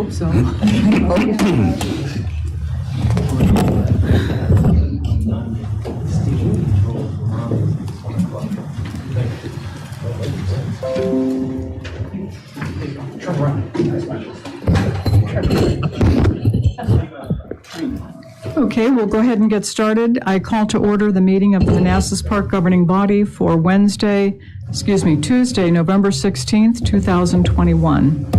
hope so. Okay, we'll go ahead and get started. I call to order the meeting of the Manassas Park Governing Body for Tuesday, November 16th, 2021.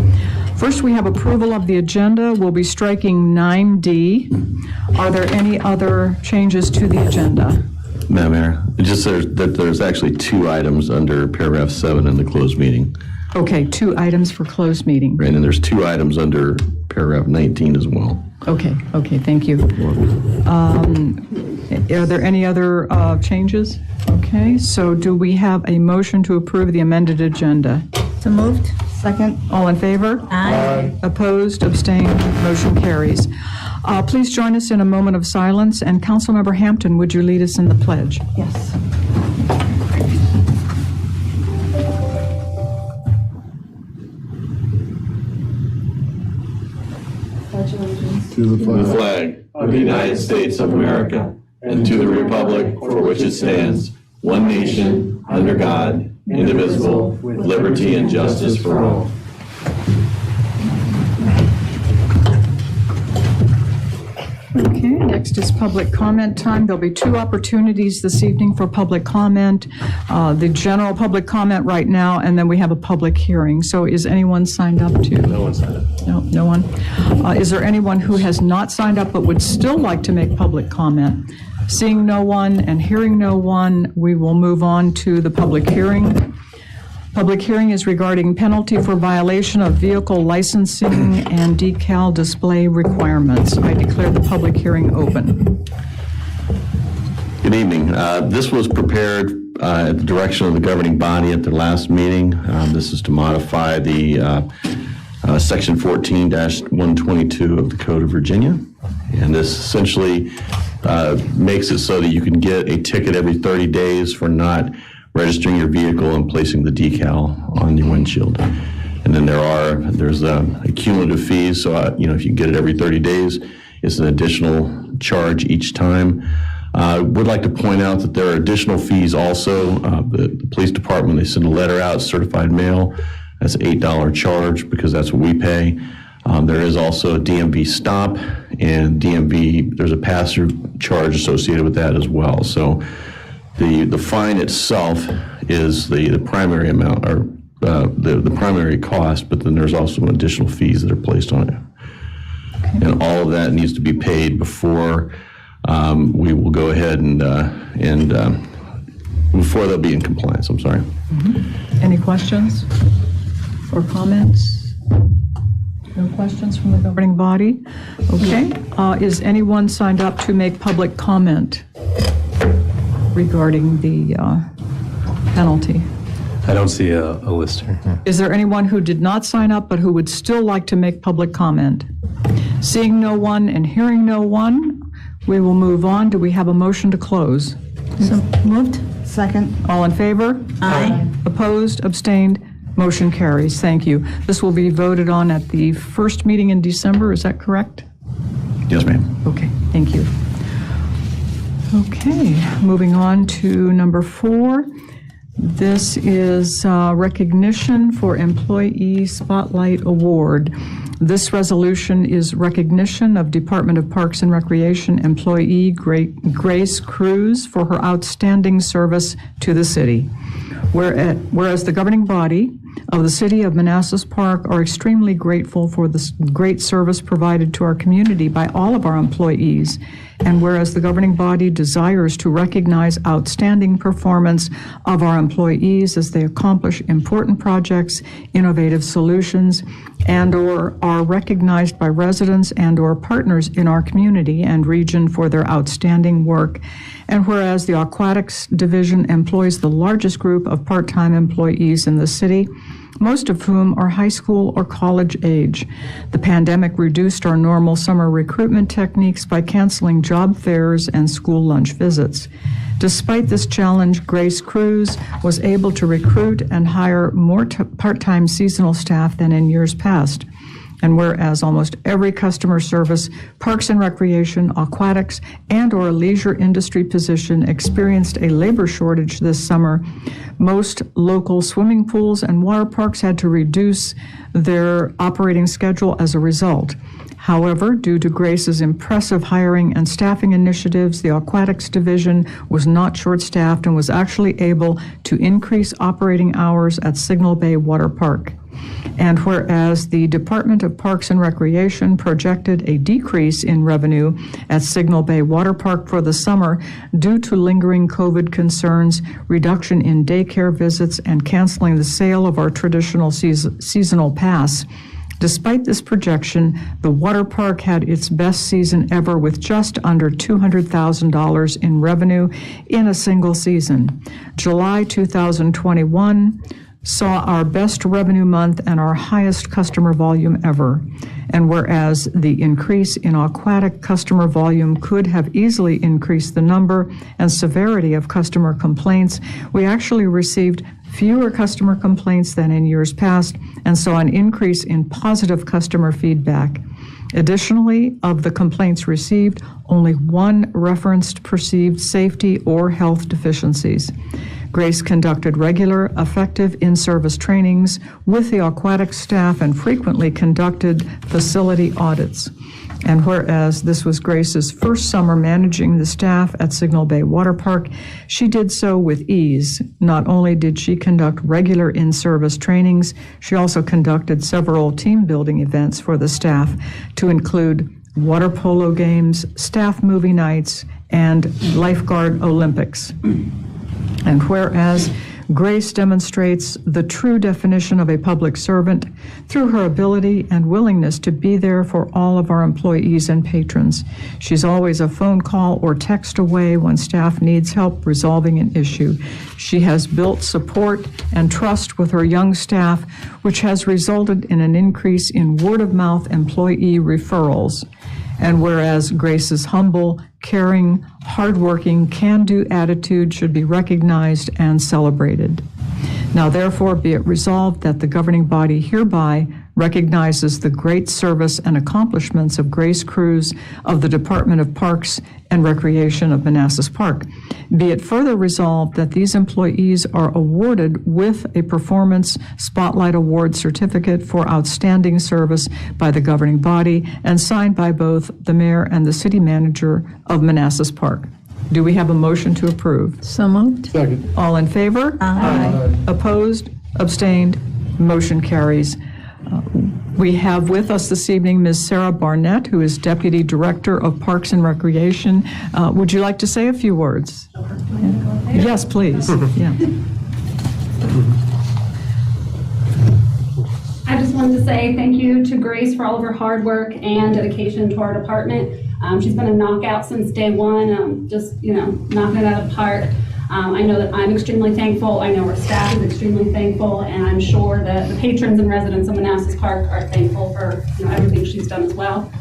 First, we have approval of the agenda. We'll be striking 9D. Are there any other changes to the agenda? Madam Mayor, it just says that there's actually 2 items under paragraph 7 in the closed meeting. Okay, 2 items for closed meeting. Right, and there's 2 items under paragraph 19 as well. Okay, thank you. Are there any other changes? Okay, so do we have a motion to approve the amended agenda? So moved. Second. All in favor? Aye. Opposed, abstained, motion carries. Please join us in a moment of silence, and Councilmember Hampton, would you lead us in the pledge? Yes. To the flag of the United States of America and to the republic for which it stands, one nation, under God, indivisible, with liberty and justice for all. Okay, next is public comment time. There'll be 2 opportunities this evening for public comment. The general public comment right now, and then we have a public hearing. So is anyone signed up to? No one signed up. No one. Is there anyone who has not signed up but would still like to make public comment? Seeing no one and hearing no one, we will move on to the public hearing. Public hearing is regarding penalty for violation of vehicle licensing and decal display requirements. I declare the public hearing open. Good evening. This was prepared at the direction of the governing body at the last meeting. This is to modify the Section 14-122 of the Code of Virginia. And this essentially makes it so that you can get a ticket every 30 days for not registering your vehicle and placing the decal on your windshield. And then there's a cumulative fees. So, if you get it every 30 days, it's an additional charge each time. I would like to point out that there are additional fees also. The police department, they send a letter out, certified mail. That's an $8 charge because that's what we pay. There is also a DMV stop, and DMV, there's a pass-through charge associated with that as well. So the fine itself is the primary amount, or the primary cost, but then there's also additional fees that are placed on it. Okay. And all of that needs to be paid before we will go ahead and before they'll be in compliance. I'm sorry. Mm-hmm. Any questions or comments? No questions from the governing body? Okay. Is anyone signed up to make public comment regarding the penalty? I don't see a list here. Is there anyone who did not sign up but who would still like to make public comment? Seeing no one and hearing no one, we will move on. Do we have a motion to close? So moved. Second. All in favor? Aye. Opposed? Abstained? Motion carries. Thank you. This will be voted on at the first meeting in December. Is that correct? Yes, ma'am. Okay. Thank you. Okay. Moving on to number 4. This is recognition for Employee Spotlight Award. This resolution is recognition of Department of Parks and Recreation employee Grace Cruz for her outstanding service to the city. Whereas the governing body of the City of Manassas Park are extremely grateful for the great service provided to our community by all of our employees, and whereas the governing body desires to recognize outstanding performance of our employees as they accomplish important projects, innovative solutions, and/or are recognized by residents and/or partners in our community and region for their outstanding work, and whereas the Aquatics Division employs the largest group of part-time employees in the city, most of whom are high school or college age. The pandemic reduced our normal summer recruitment techniques by canceling job fairs and school lunch visits. Despite this challenge, Grace Cruz was able to recruit and hire more part-time seasonal staff than in years past. And whereas almost every customer service, parks and recreation, aquatics, and/or leisure industry position experienced a labor shortage this summer, most local swimming pools and water parks had to reduce their operating schedule as a result. However, due to Grace's impressive hiring and staffing initiatives, the Aquatics Division was not short-staffed and was actually able to increase operating hours at Signal Bay Water Park. And whereas the Department of Parks and Recreation projected a decrease in revenue at Signal Bay Water Park for the summer due to lingering COVID concerns, reduction in daycare visits, and canceling the sale of our traditional seasonal pass, despite this projection, the water park had its best season ever with just under $200,000 in revenue in a single season. July 2021 saw our best revenue month and our highest customer volume ever. And whereas the increase in aquatic customer volume could have easily increased the number and severity of customer complaints, we actually received fewer customer complaints than in years past and saw an increase in positive customer feedback. Additionally, of the complaints received, only one referenced perceived safety or health deficiencies. Grace conducted regular, effective in-service trainings with the aquatic staff and frequently conducted facility audits. And whereas this was Grace's first summer managing the staff at Signal Bay Water Park, she did so with ease. Not only did she conduct regular in-service trainings, she also conducted several team-building events for the staff to include water polo games, staff movie nights, and lifeguard Olympics. And whereas Grace demonstrates the true definition of a public servant through her ability and willingness to be there for all of our employees and patrons. She's always a phone call or text away when staff needs help resolving an issue. She has built support and trust with her young staff, which has resulted in an increase in word-of-mouth employee referrals. And whereas Grace's humble, caring, hardworking, can-do attitude should be recognized and celebrated. Now therefore be it resolved that the governing body hereby recognizes the great service and accomplishments of Grace Cruz of the Department of Parks and Recreation of Manassas Park. Be it further resolved that these employees are awarded with a Performance Spotlight Award certificate for outstanding service by the governing body and signed by both the mayor and the city manager of Manassas Park. Do we have a motion to approve? So moved. Second. All in favor? Aye. Opposed? Abstained? Motion carries. We have with us this evening Ms. Sarah Barnett, who is Deputy Director of Parks and Recreation. Would you like to say a few words? Yes, please. Yeah. I just wanted to say thank you to Grace for all of her hard work and dedication to our department. She's been a knockout since day one, just, knocking it out of the park. I know that I'm extremely thankful. I know our staff is extremely thankful, and I'm sure that the patrons and residents of Manassas Park are thankful for everything she's done as well.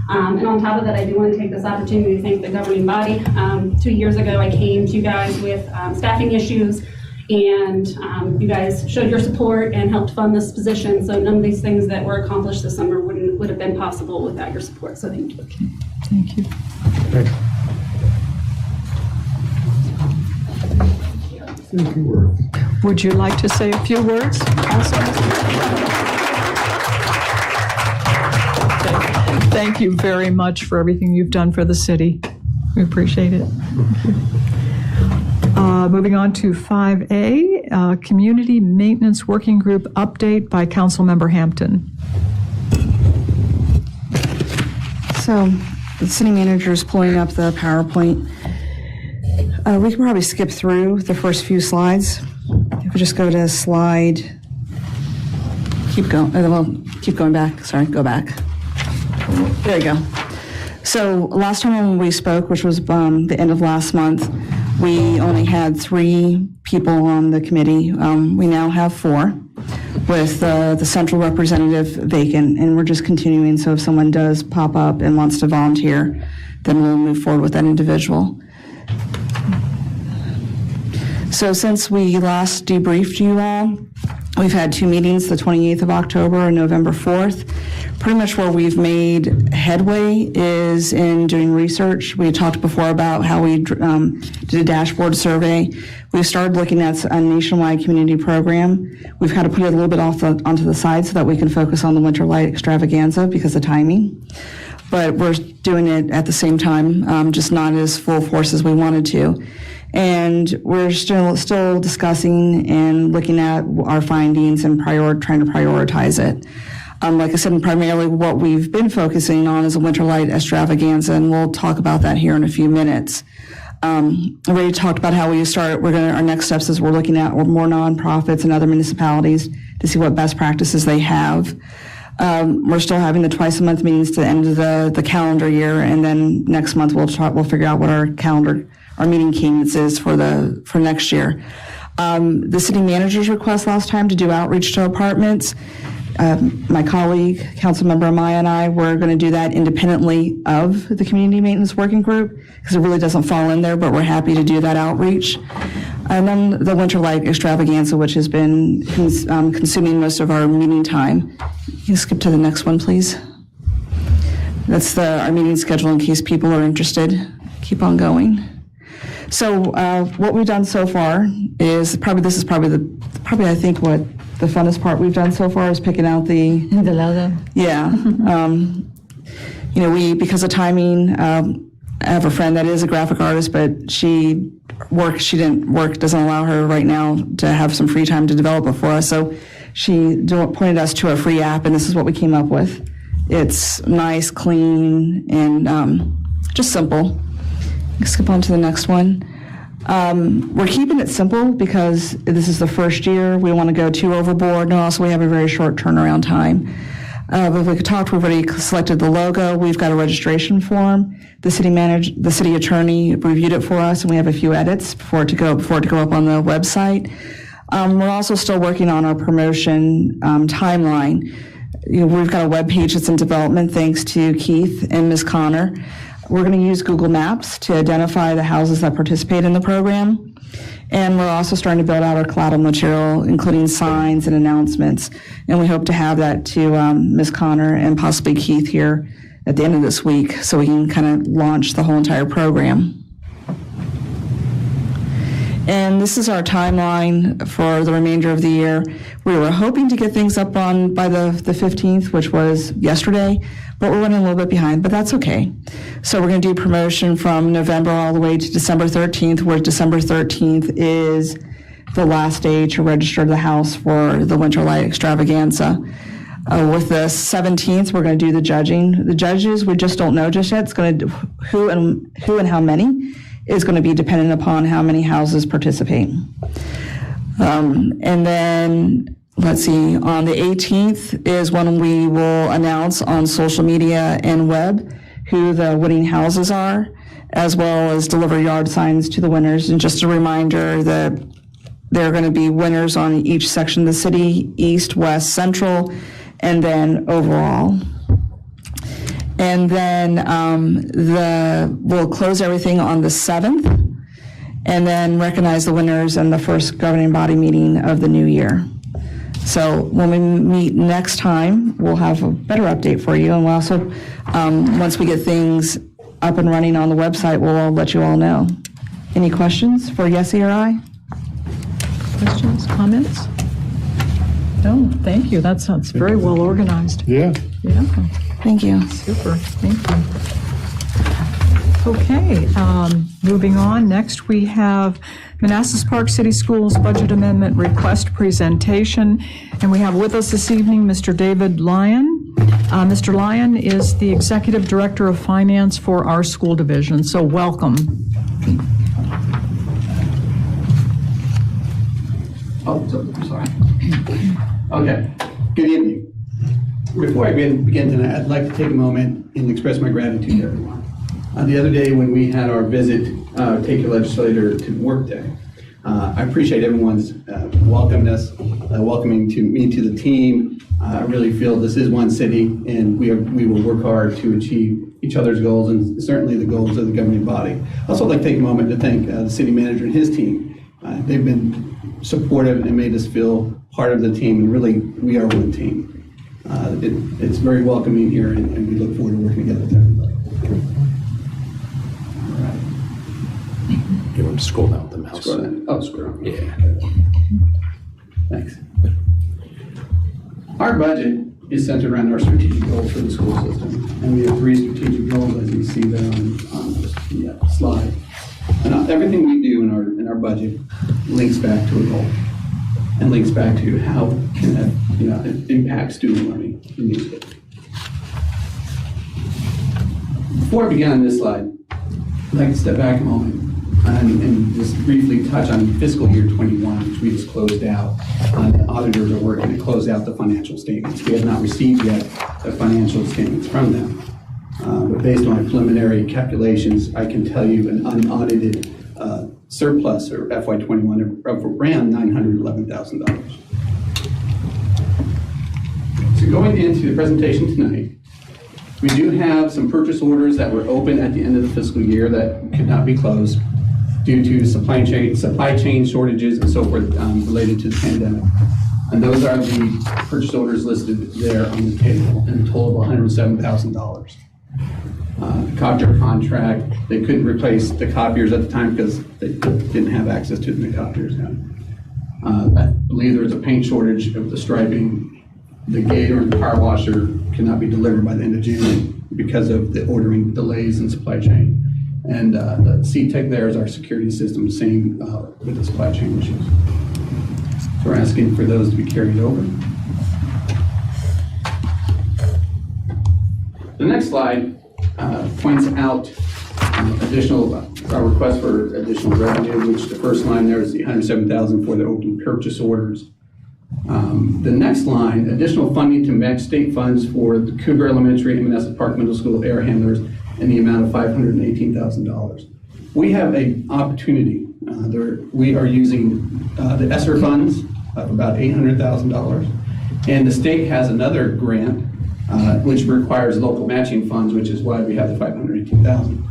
And on top of that, I do want to take this opportunity to thank the governing body. 2 years ago, I came to you guys with staffing issues, and you guys showed your support and helped fund this position. So none of these things that were accomplished this summer would have been possible without your support. So thank you. Okay. Thank you. Would you like to say a few words also? Thank you very much for everything you've done for the city. We appreciate it. Moving on to 5A, Community Maintenance Working Group update by Councilmember Hampton. So the city manager is pulling up the PowerPoint. We can probably skip through the first few slides. If we just go to slide, keep going back. Sorry, go back. There you go. So last time when we spoke, which was the end of last month, we only had 3 people on the committee. We now have 4, with the central representative vacant, and we're just continuing. So if someone does pop up and wants to volunteer, then we'll move forward with that individual. So since we last debriefed you all, we've had 2 meetings, the 28th of October and November 4th. Pretty much where we've made headway is in doing research. We talked before about how we did a dashboard survey. We've started looking at a nationwide community program. We've had to put it a little bit onto the side so that we can focus on the Winter Light Extravaganza because of timing. But we're doing it at the same time, just not as full force as we wanted to. And we're still discussing and looking at our findings and trying to prioritize it. Like I said, primarily what we've been focusing on is a Winter Light Extravaganza, and we'll talk about that here in a few minutes. I already talked about how we start. Our next steps is we're looking at more nonprofits and other municipalities to see what best practices they have. We're still having the twice a month meetings to the end of the calendar year, and then next month we'll figure out what our meeting cadence is for next year. The city manager's request last time to do outreach to apartments. My colleague, Councilmember Moore, and I, were going to do that independently of the Community Maintenance Working Group because it really doesn't fall in there, but we're happy to do that outreach. And then the Winter Light Extravaganza, which has been consuming most of our meeting time. You can skip to the next one, please. That's our meeting schedule in case people are interested. Keep on going. So what we've done so far is probably I think what the funnest part we've done so far is picking out the logo. Yeah. Because of timing, I have a friend that is a graphic artist, but doesn't allow her right now to have some free time to develop it for us. So she pointed us to a free app, and this is what we came up with. It's nice, clean, and just simple. Skip on to the next one. We're keeping it simple because this is the first year. We want to go too overboard, and also we have a very short turnaround time. But if we could talk, we've already selected the logo. We've got a registration form. The city attorney reviewed it for us, and we have a few edits before it to go up on the website. We're also still working on our promotion timeline. We've got a web page that's in development thanks to Keith and Ms. Connor. We're going to use Google Maps to identify the houses that participate in the program. And we're also starting to build out our collateral material, including signs and announcements. And we hope to have that to Ms. Connor and possibly Keith here at the end of this week so we can kind of launch the whole entire program. And this is our timeline for the remainder of the year. We were hoping to get things up by the 15th, which was yesterday, but we're running a little bit behind, but that's okay. So we're going to do promotion from November all the way to December 13th, where December 13th is the last day to register the house for the Winter Light Extravaganza. With the 17th, we're going to do the judging. The judges, we just don't know just yet. It's going to who and how many is going to be dependent upon how many houses participate. And then, let's see, on the 18th is when we will announce on social media and web who the winning houses are, as well as deliver yard signs to the winners. And just a reminder that there are going to be winners on each section of the city, east, west, central, and then overall. And then we'll close everything on the 7th, and then recognize the winners in the first governing body meeting of the new year. So when we meet next time, we'll have a better update for you, and we'll also, once we get things up and running on the website, we'll let you all know. Any questions for Yessie or I? Questions, comments? No, thank you. That sounds very well organized. Yeah. Yeah. Thank you. Super, thank you. Okay, moving on. Next, we have Manassas Park City Schools Budget Amendment Request Presentation. And we have with us this evening Mr. David Lyon. Mr. Lyon is the Executive Director of Finance for our school division, so welcome. Oh, I'm sorry. Okay, good evening. Before I begin tonight, I'd like to take a moment and express my gratitude to everyone. The other day when we had our visit, Take Your Legislator to Work Day, I appreciate everyone's welcoming me to the team. I really feel this is one city, and we will work hard to achieve each other's goals and certainly the goals of the governing body. I'd also like to take a moment to thank the city manager and his team. They've been supportive and made us feel part of the team, and really we are one team. It's very welcoming here, and we look forward to working together with everybody. All right. You want to scroll down with the mouse? Scroll down. Oh, scroll down. Yeah. Thanks. Our budget is centered around our strategic goals for the school system, and we have 3 strategic goals, as you see there on the slide. And everything we do in our budget links back to a goal, and links back to how can that impact student learning in these kids. Before I begin on this slide, I'd like to step back a moment and just briefly touch on fiscal year 21, which we just closed out. The auditors are working to close out the financial statements. We have not received yet the financial statements from them. But based on my preliminary calculations, I can tell you an unaudited surplus or FY21 of around $911,000. So going into the presentation tonight, we do have some purchase orders that were open at the end of the fiscal year that could not be closed due to supply chain shortages and so forth related to the pandemic. And those are the purchase orders listed there on the table in a total of $107,000. The copier contract, they couldn't replace the copiers at the time because they didn't have access to the new copiers. I believe there was a paint shortage of the striping. The gator and the power washer cannot be delivered by the end of June because of the ordering delays in supply chain. And the C-Tech there is our security system, same with the supply chain issues. So we're asking for those to be carried over. The next slide points out our request for additional revenue, which the first line there is the $107,000 for the open purchase orders. The next line, additional funding to match state funds for the Cougar Elementary and Manassas Park Middle School air handlers in the amount of $518,000. We have an opportunity. We are using the ESSER funds of about $800,000, and the state has another grant which requires local matching funds, which is why we have the $518,000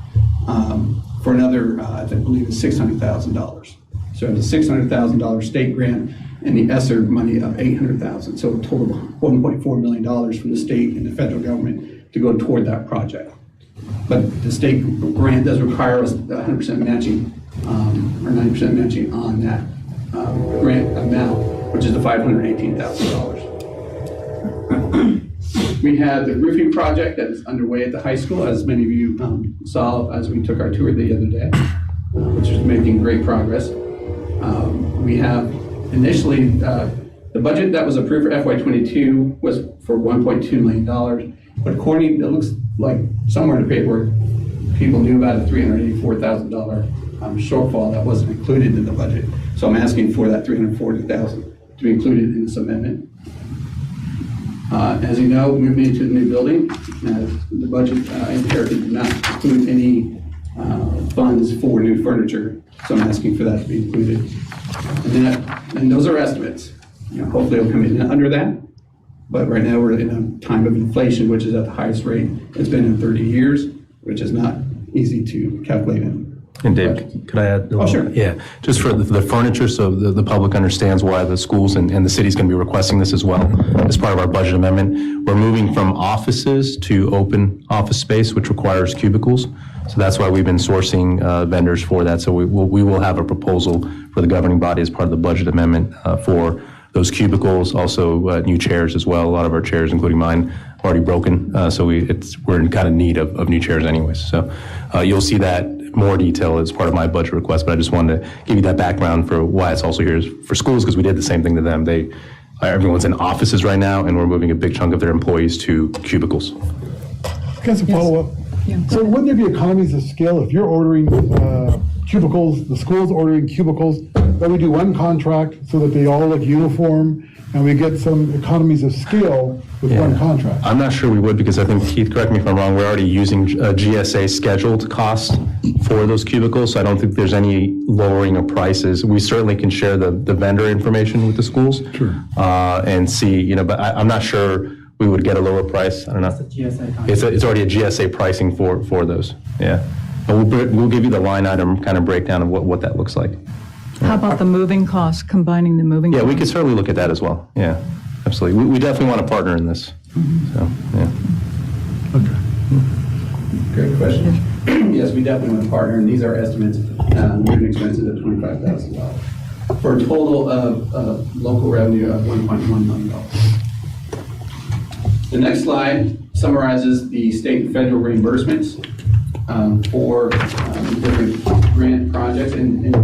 for another, I believe it's $600,000. So the $600,000 state grant and the ESSER money of $800,000. So a total of $1.4 million from the state and the federal government to go toward that project. But the state grant does require us 100% matching or 90% matching on that grant amount, which is the $518,000. We have the roofing project that is underway at the high school, as many of you saw as we took our tour the other day, which is making great progress. We have initially, the budget that was approved for FY22 was for $1.2 million, but according, it looks like somewhere in the paperwork, people knew about a $384,000 shortfall that wasn't included in the budget. So I'm asking for that $340,000 to be included in this amendment. As you know, moving into the new building, the budget inherited did not include any funds for new furniture, so I'm asking for that to be included. And those are estimates. Hopefully it'll come in under that, but right now we're in a time of inflation, which is at the highest rate it's been in 30 years, which is not easy to calculate in. And Dave, could I add? Oh, sure. Yeah, just for the furniture, so the public understands why the schools and the city's going to be requesting this as well as part of our budget amendment. We're moving from offices to open office space, which requires cubicles. So that's why we've been sourcing vendors for that. So we will have a proposal for the governing body as part of the budget amendment for those cubicles, also new chairs as well. A lot of our chairs, including mine, are already broken. So we're in kind of need of new chairs anyways. So you'll see that more detail as part of my budget request, but I just wanted to give you that background for why it's also here for schools, because we did the same thing to them. Everyone's in offices right now, and we're moving a big chunk of their employees to cubicles. Just a follow-up. Yeah. So wouldn't there be economies of scale if you're ordering cubicles, the school's ordering cubicles, that we do one contract so that they all look uniform, and we get some economies of scale with one contract? I'm not sure we would, because I think, Keith, correct me if I'm wrong, we're already using a GSA scheduled cost for those cubicles, so I don't think there's any lowering of prices. We certainly can share the vendor information with the schools. Sure. And see, but I'm not sure we would get a lower price. I don't know. It's already a GSA pricing for those. Yeah. But we'll give you the line item kind of breakdown of what that looks like. How about the moving costs, combining the moving Yeah, costs? we could certainly look at that as well. Yeah, absolutely. We definitely want to partner in this. So, yeah. Great question. Yes, we definitely want to partner, and these are estimates, moving expenses at $25,000 for a total of local revenue of $1.1 million. The next slide summarizes the state and federal reimbursements for different grant projects, and in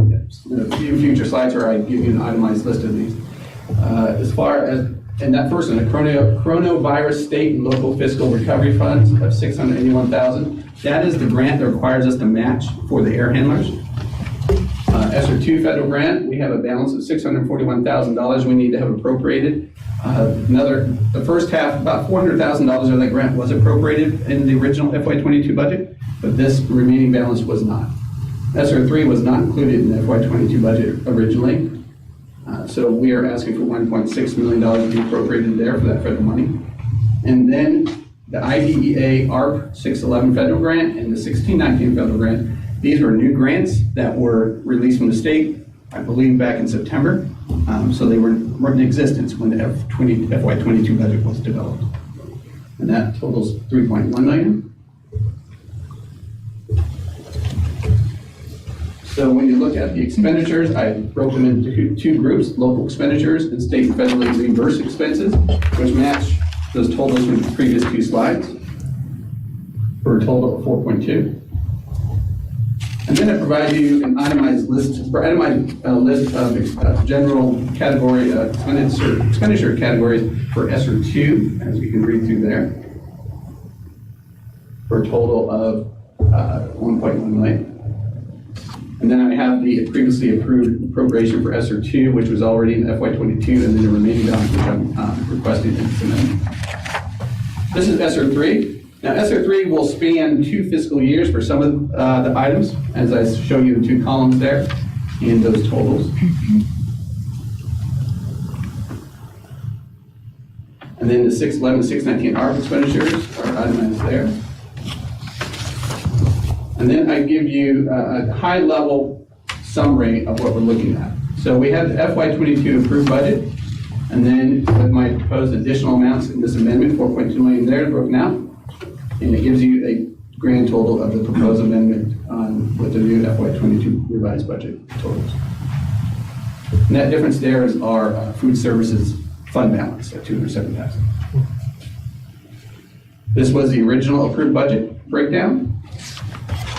a few future slides where I give you an itemized list of these. As far as, and that first one, the coronavirus state and local fiscal recovery funds of $681,000. That is the grant that requires us to match for the air handlers. ESSER 2 federal grant, we have a balance of $641,000 we need to have appropriated. The first half, about $400,000 of that grant was appropriated in the original FY22 budget, but this remaining balance was not. ESSER 3 was not included in the FY22 budget originally. So we are asking for $1.6 million to be appropriated there for that federal money. And then the IDEA ARP 611 federal grant and the 1619 federal grant. These were new grants that were released from the state, I believe back in September. So they weren't in existence when the FY22 budget was developed. And that totals $3.1 million. So when you look at the expenditures, I broke them into two groups, local expenditures and state and federally reimbursed expenses, which match those totals from the previous two slides for a total of 4.2. And then I provide you an itemized list of general category expenditure categories for ESSER 2, as you can read through there, for a total of 1.1 million. And then I have the previously approved appropriation for ESSER 2, which was already in FY22, and then the remaining balance, which I'm requesting in this amendment. This is ESSER 3. Now, ESSER 3 will span 2 fiscal years for some of the items, as I show you the 2 columns there, and those totals. And then the 611 and 619 ARP expenditures are itemized there. And then I give you a high-level summary of what we're looking at. So we have the FY22 approved budget, and then with my proposed additional amounts in this amendment, 4.2 million there broken out, and it gives you a grand total of the proposed amendment with the new FY22 revised budget totals. And that difference there is our food services fund balance at $207,000. This was the original approved budget breakdown.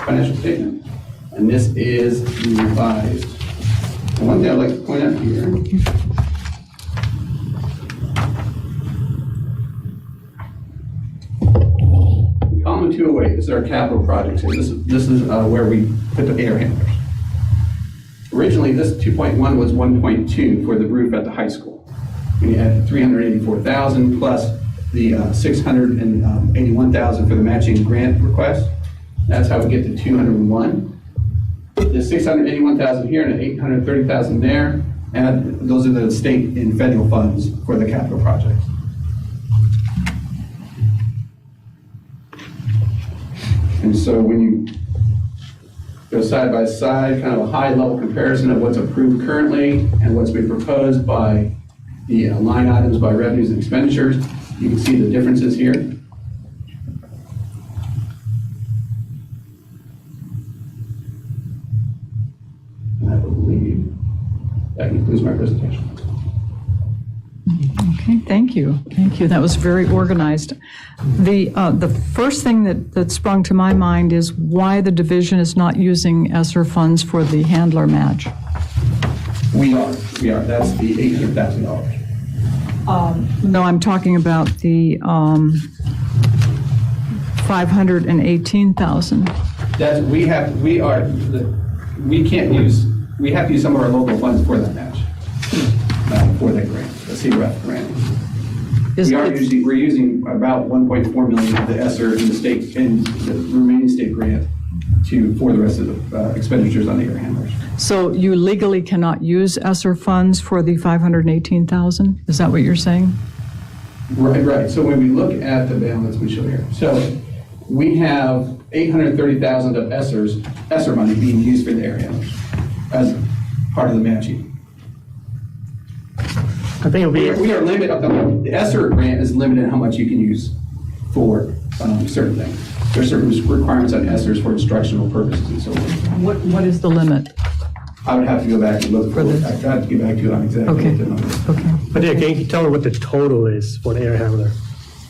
Financial statement, and this is the revised. And one thing I'd like to point out here, in column 208, this is our capital projects here. This is where we put the air handlers. Originally, this 2.1 was 1.2 for the roof at the high school. We had 384,000 plus the 681,000 for the matching grant request. That's how we get to 201. The 681,000 here and 830,000 there, and those are the state and federal funds for the capital projects. And so when you go side by side, kind of a high level comparison of what's approved currently and what's been proposed by the line items by revenues and expenditures, you can see the differences here. That concludes my presentation. Okay, thank you. Thank you. That was very organized. The first thing that sprung to my mind is why the division is not using ESSER funds for the handler match. We are. That's the $800,000. No, I'm talking about the 518,000. That's we have to use some of our local funds for that match, for that grant, the CRF grant. We're using about 1.4 million of the ESSER in the state and the remaining state grant for the rest of the expenditures on the air handlers. So you legally cannot use ESSER funds for the 518,000? Is that what you're saying? Right. So when we look at the balance, we show here. So we have 830,000 of ESSER money being used for the air handlers as part of the matching. I think it'll be, We are limited, the ESSER grant is limited in how much you can use for certain things. There are certain requirements on ESSERs for instructional purposes and so forth. What is the limit? I would have to go back and look for it. I'd have to get back to you on exactly Okay. what the number is. Okay. but yeah, can you tell me what the total is for the air handler?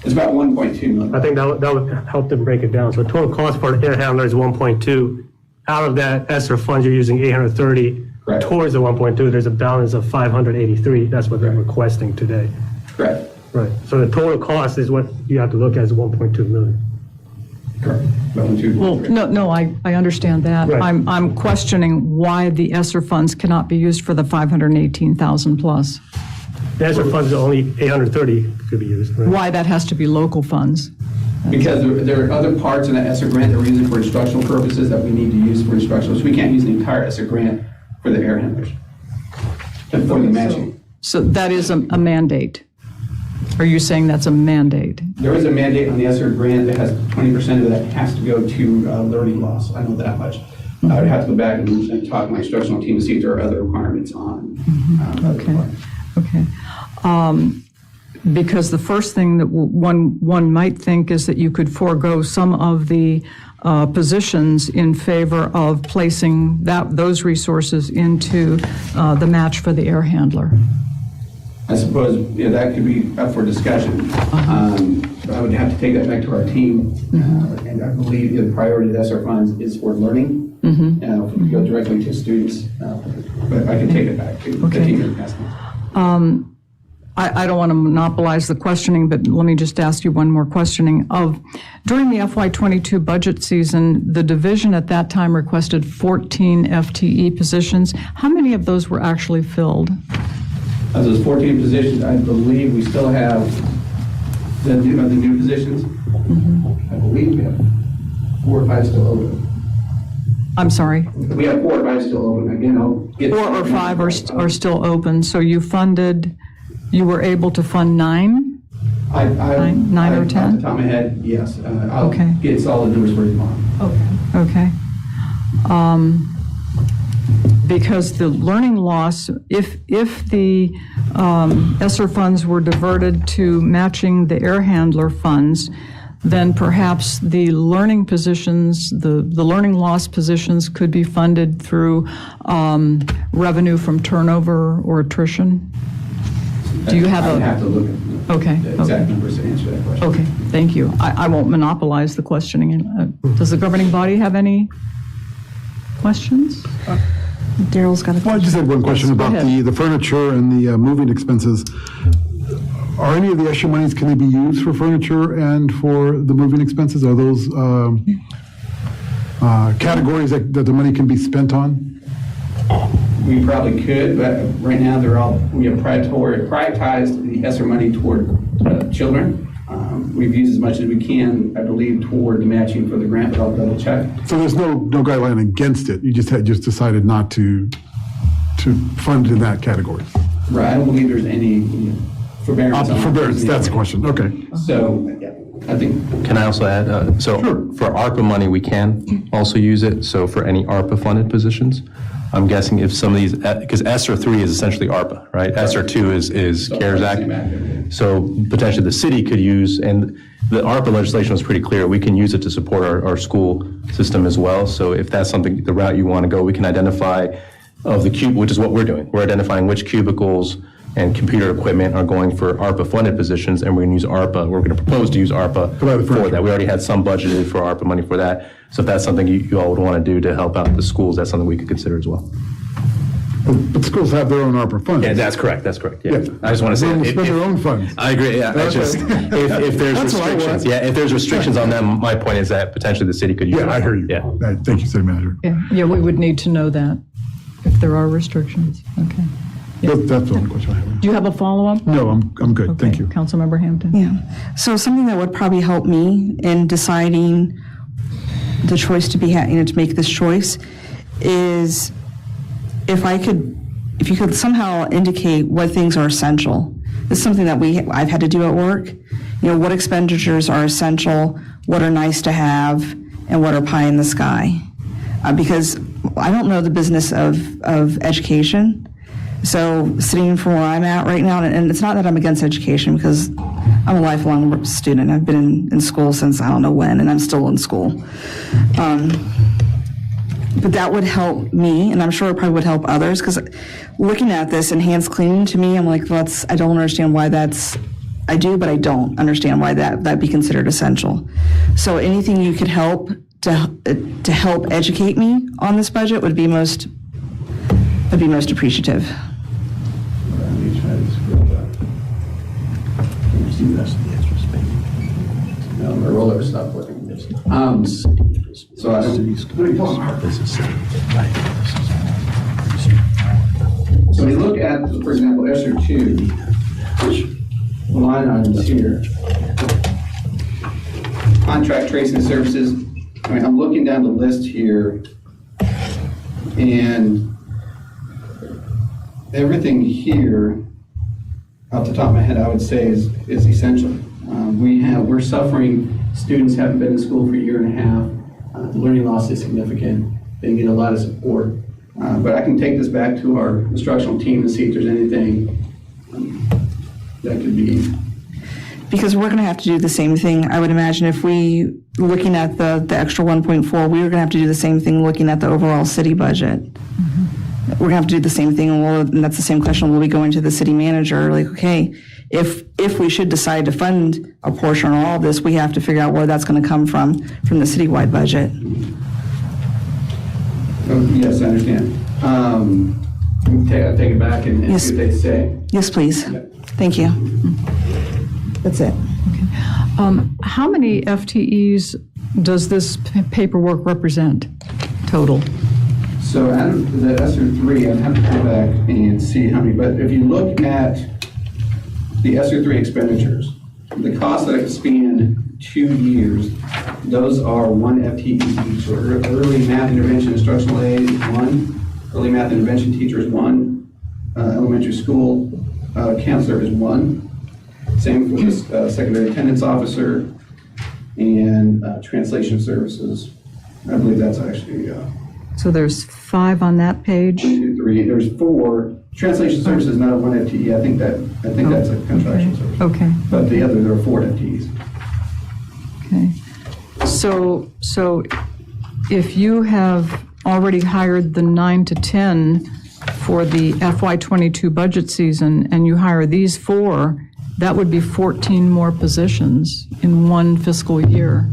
It's about 1.2 million. I think that would help them break it down. So total cost for the air handler is 1.2. Out of that ESSER funds, you're using 830 Correct. towards the 1.2. There's a balance of 583. That's what they're Correct. requesting today. Correct. Right. So the total cost is what you have to look at is 1.2 million. Correct. About 1.2. Well, no, I understand that. Right. I'm questioning why the ESSER funds cannot be used for the 518,000 plus. The ESSER funds are only 830 could be used. Right? Why that has to be local funds? Because there are other parts in the ESSER grant that we're using for instructional purposes that we need to use for instructional. So we can't use the entire ESSER grant for the air handlers. And for the matching. So that is a mandate. Are you saying that's a mandate? There is a mandate on the ESSER grant that has 20% of that has to go to learning loss. I know that much. I would have to go back and talk to my instructional team to see if there are other requirements on. Other Okay. requirements. Okay. Because the first thing that one might think is that you could forego some of the positions in favor of placing those resources into the match for the air handler. I suppose that could be up for discussion. I would have to take that back to our team, and I believe the priority of the ESSER funds is for learning, go directly to students, but I can take it back to the Okay. team and ask them. I don't want to monopolize the questioning, but let me just ask you one more questioning. During the FY22 budget season, the division at that time requested 14 FTE positions. How many of those were actually filled? Of those 14 positions, I believe we still have the new positions. I believe we have 4 or 5 still open. I'm sorry, We have 4 or 5 still open. Again, I'll get. 4 or 5 are still open, so you were able to fund 9? Nine or 10? Off the top of my head, yes. I'll Okay. get solid numbers for you tomorrow. Okay. Because the learning loss, if the ESSER funds were diverted to matching the air handler funds, then perhaps the learning positions, the learning loss positions could be funded through revenue from turnover or attrition? Do you have I would a? have to look at Okay, the exact numbers to answer that question. Okay, thank you. I won't monopolize the questioning. Does the governing body have any questions? Daryl's got a Well, I just had one question Yes, go about ahead. the furniture and the moving expenses. Are any of the extra monies, can they be used for furniture and for the moving expenses? Are those categories that the money can be spent on? We probably could, but right now we have prioritized the ESSER money toward children. We've used as much as we can, I believe, toward the matching for the grant, but I'll double check. So there's no guideline against it? You just decided not to fund in that category? Right, I don't believe there's any forbearance. on it. Forbearance, that's the question, okay. So, yeah, I think, Can I also add, for ARPA money, we can also use it, so for any ARPA-funded positions. I'm guessing if some of these, because ESSER 3 is essentially ARPA, right? ESSER 2 is CARES Act. So potentially the city could use, and the ARPA legislation was pretty clear, we can use it to support our school system as well. So if that's something, the route you want to go, we can identify which is what we're doing. We're identifying which cubicles and computer equipment are going for ARPA-funded positions, and we're going to use ARPA, we're going to propose to use ARPA for that. We already had some budgeted for ARPA money for that. So if that's something you all would want to do to help out the schools, that's something we could consider as well. But schools have their own ARPA funds. Yeah, that's correct, yeah. Yeah. I just want to say. They spend their own funds. I agree, yeah, I just, if there's That's what I restrictions, want. if there's restrictions on them, my point is that potentially the city could use it. Yeah, I hear you. Yeah. Thank you, City Manager. Yeah, we would need to know that if there are restrictions. Okay. That's the only question I have. Do you have a follow-up? No, I'm good, thank you. Councilmember Hampton? Yeah. So something that would probably help me in deciding the choice to make this choice is if you could somehow indicate what things are essential. This is something that I've had to do at work. What expenditures are essential, what are nice to have, and what are pie in the sky. Because I don't know the business of education. So sitting from where I'm at right now, and it's not that I'm against education, because I'm a lifelong student. I've been in school since I don't know when, and I'm still in school. But that would help me, and I'm sure it probably would help others, because looking at this enhanced cleaning, to me, I'm like, well, I don't understand why that's, I do, but I don't understand why that be considered essential. So anything you could help to help educate me on this budget would be most appreciative. Let me try to scroll back. Can you see that? No, my roller stopped working. So I don't. So when you look at, for example, ESSER 2, which line items here, contract tracing services. I mean, I'm looking down the list here, and everything here, off the top of my head, I would say is essential. We're suffering. Students haven't been in school for a year and a half. The learning loss is significant. They need a lot of support. But I can take this back to our instructional team and see if there's anything that could be. Because we're going to have to do the same thing. I would imagine if we, looking at the extra 1.4, we were going to have to do the same thing looking at the overall city budget. We're going to have to do the same thing, and that's the same question. We'll be going to the city manager, like, okay, if we should decide to fund a portion or all of this, we have to figure out where that's going to come from the citywide budget. Oh, yes, I understand. I'll take it back and Yes. see what they say. Yes, please. Thank you. That's it. How many FTEs does this paperwork represent total? So out of the ESSER 3, I'd have to go back and see how many, but if you look at the ESSER 3 expenditures, the cost that I could span 2 years, those are 1 FTE each. So early math intervention instructional aid is 1, early math intervention teacher is 1, elementary school counselor is 1. Same for the secondary attendance officer and translation services. I believe that's actually So there's 5 on that page? 1, 2, 3. There's 4. Translation services is not a 1 FTE. I think that's a contractual service. Okay. But the other, there are 4 FTEs. Okay. So if you have already hired the 9 to 10 for the FY22 budget season, and you hire these 4, that would be 14 more positions in 1 fiscal year.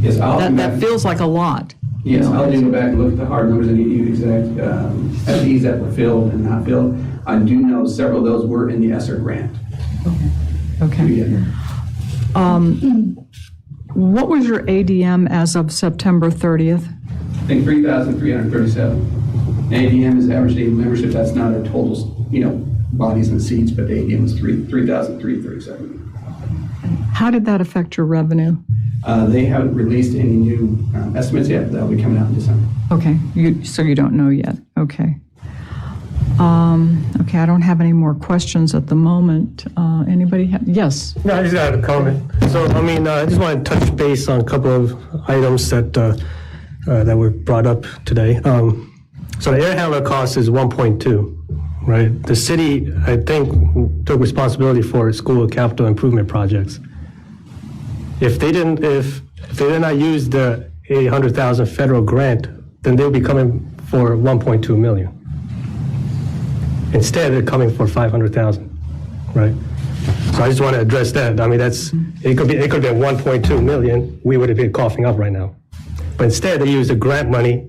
Yes, That feels like a lot. Yes, I'll need to go back and look at the hard numbers and the exact FTEs that were filled and not filled. I do know several of those were in the ESSER grant. Okay. Yeah. What was your ADM as of September 30th? I think 3,337. ADM is average daily membership. That's not our total, bodies and seats, but the ADM was 3,337. How did that affect your revenue? They haven't released any new estimates yet. That'll be coming out in December. Okay, so you don't know yet. Okay. Okay, I don't have any more questions at the moment. Anybody have? Yes. No, I just got a comment. So, I just want to touch base on a couple of items that were brought up today. So the air handler cost is 1.2, right? The city, I think, took responsibility for school capital improvement projects. If they did not use the $800,000 federal grant, then they'll be coming for 1.2 million. Instead, they're coming for 500,000, right? So I just want to address that. It could be 1.2 million. We would have been coughing up right now. But instead, they use the grant money,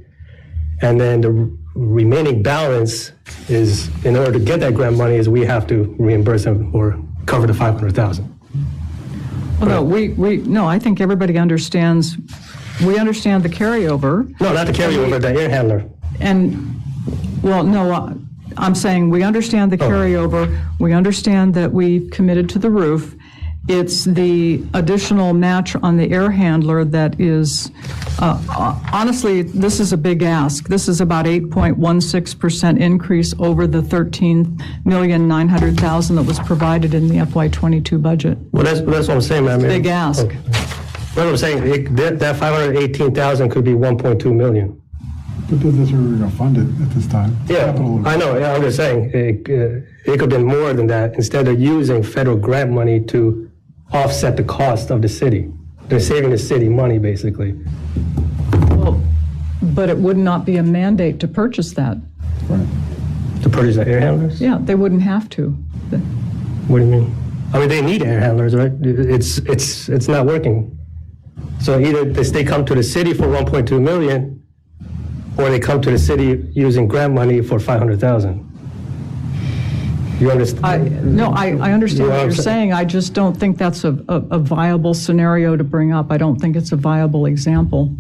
and then the remaining balance is, in order to get that grant money, is we have to reimburse them or cover the 500,000. Well, no, I think everybody understands. We understand the carryover. No, not the carryover, the air handler. And, well, no, I'm saying we understand the carryover. We understand that we committed to the roof. It's the additional match on the air handler that is, honestly, this is a big ask. This is about 8.16% increase over the $13,900,000 that was provided in the FY22 budget. Well, that's what I'm saying, man. Big ask. Okay. What I'm saying, that 518,000 could be 1.2 million. But doesn't necessarily we're going to fund it at this time. Yeah, Capital- I know, yeah, I'm just saying, it could have been more than that, instead of using federal grant money to offset the cost of the city. They're saving the city money, basically. Well, but it would not be a mandate to purchase that. Right. To purchase the air handlers? Yeah, they wouldn't have to. What do you mean? I mean, they need air handlers, right? It's not working. So either they come to the city for 1.2 million, or they come to the city using grant money for 500,000. You understand? No, I understand what you're saying. I just don't think that's a viable scenario to bring up. I don't think it's a viable example.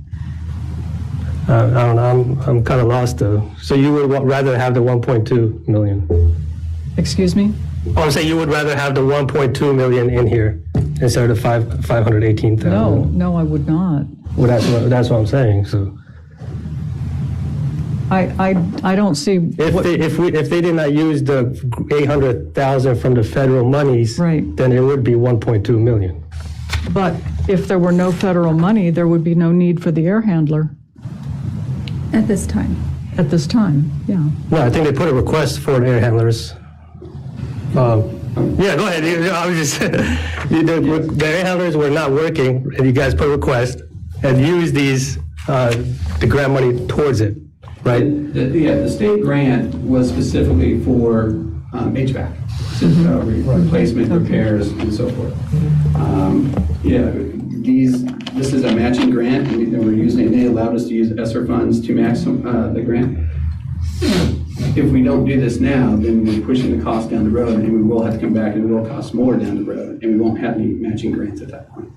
I don't know, I'm kind of lost though. So you would rather have the 1.2 million? Excuse me? Oh, I'm saying you would rather have the 1.2 million in here instead of the 518,000? No, I would not. Well, that's what I'm saying, so. I don't see. If they did not use the 800,000 from the federal monies, Right. then it would be 1.2 million. But if there were no federal money, there would be no need for the air handler At this time. at this time, yeah. Well, I think they put a request for air handlers. Yeah, go ahead. I was just, the air handlers were not working, and you guys put a request and used these, the grant money towards it, right? The state grant was specifically for HVAC, replacement, repairs, and so forth. This is a matching grant, and they allowed us to use ESSER funds to match the grant. If we don't do this now, then we're pushing the cost down the road, and we will have to come back, and it will cost more down the road, and we won't have any matching grants at that point.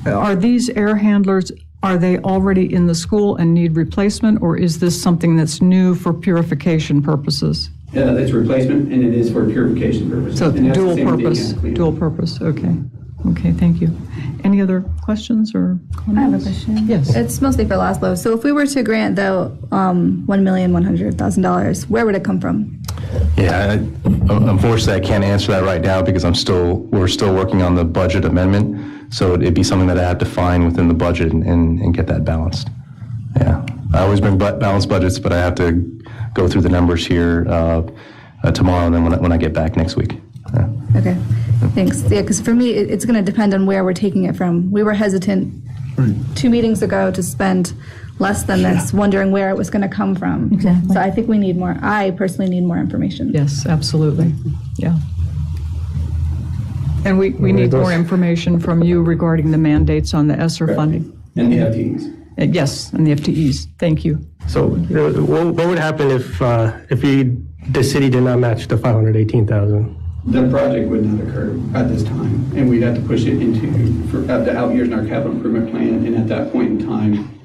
Are these air handlers, are they already in the school and need replacement, or is this something that's new for purification purposes? It's replacement, and it is for purification purposes. So And that's the dual same thing purpose, as cleanup. dual purpose, okay. Okay, thank you. Any other questions or comments? I have a question. Yes. It's mostly for Laszlo. So if we were to grant the $1,100,000, where would it come from? Yeah, unfortunately, I can't answer that right now because we're still working on the budget amendment. So it'd be something that I have to find within the budget and get that balanced. Yeah, I always bring balanced budgets, but I have to go through the numbers here tomorrow and then when I get back next week. Yeah. Okay, thanks. Yeah, because for me, it's going to depend on where we're taking it from. We were hesitant 2 meetings ago to spend less than this, wondering where it was going to come from. Exactly. So I think we need more, I personally need more information. Yes, absolutely, yeah. And we need more information from you regarding the mandates on the ESSER funding. And the FTEs. Yes, and the FTEs, thank you. So what would happen if the city did not match the 518,000? The project would not occur at this time, and we'd have to push it into the out years in our capital improvement plan, and at that point in time,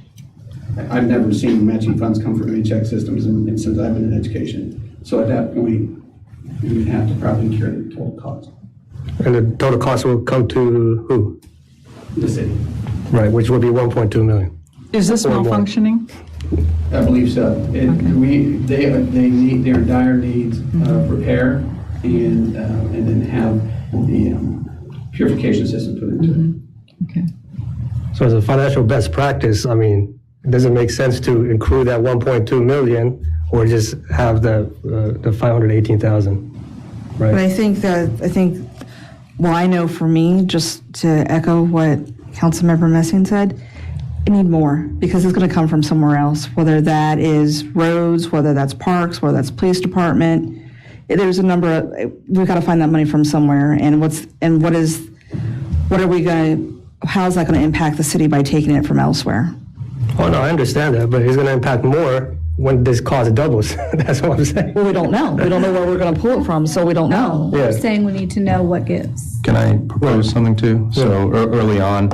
I've never seen matching funds come from HVAC systems and since I've been in education. So at that point, we would have to probably carry the total cost. And the total cost will come to who? The city. Right, which would be 1.2 million. Is this Or more. malfunctioning? I they are in dire needs of repair and then have the purification system put into it. Okay. So as a financial best practice, I mean, it doesn't make sense to include that 1.2 million or just have the 518,000, But right? I think, well, I know for me, just to echo what Councilmember Messing said, I need more because it's going to come from somewhere else, whether that is roads, whether that's parks, whether that's police department. There's a number of, we've got to find that money from somewhere. And how is that going to impact the city by taking it from elsewhere? Oh, no, I understand that, but it's going to impact more when this cost doubles. That's what I'm saying. Well, we don't know. We don't know where we're going to pull it from, so we don't know. Yeah. We're saying we need to know what gives. Can I propose something too? So early on,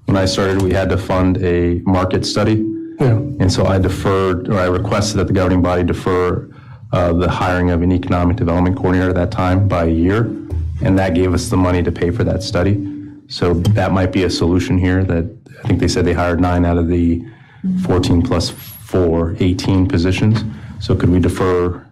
when I started, we had to fund a market study. Yeah. And so I requested that the governing body defer the hiring of an economic development coordinator at that time by a year. And that gave us the money to pay for that study. So that might be a solution here that I think they said they hired 9 out of the 14 plus 4, 18 positions. So could we defer,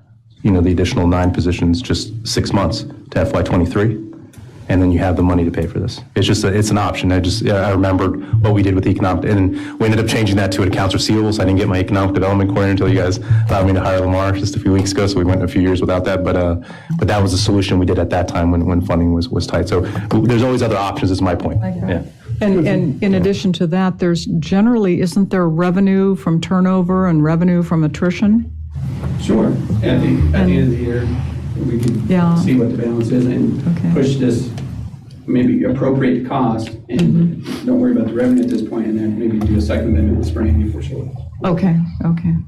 the additional 9 positions just 6 months to FY23? and then you have the money to pay for this. It's just, it's an option. I remembered what we did with economic, and we ended up changing that to an accounts receivable, so I didn't get my economic development coordinator until you guys allowed me to hire Lamar just a few weeks ago, so we went a few years without that, but that was the solution we did at that time when funding was tight. So there's always other options, is my point. Yeah. And in addition to that, there's generally, isn't there revenue from turnover and revenue from attrition? Sure. At the end of the year, we can see what the balance is and push this, maybe appropriate the cost, and don't worry about the revenue at this point, and then maybe do a second amendment in the spring before sure. Okay.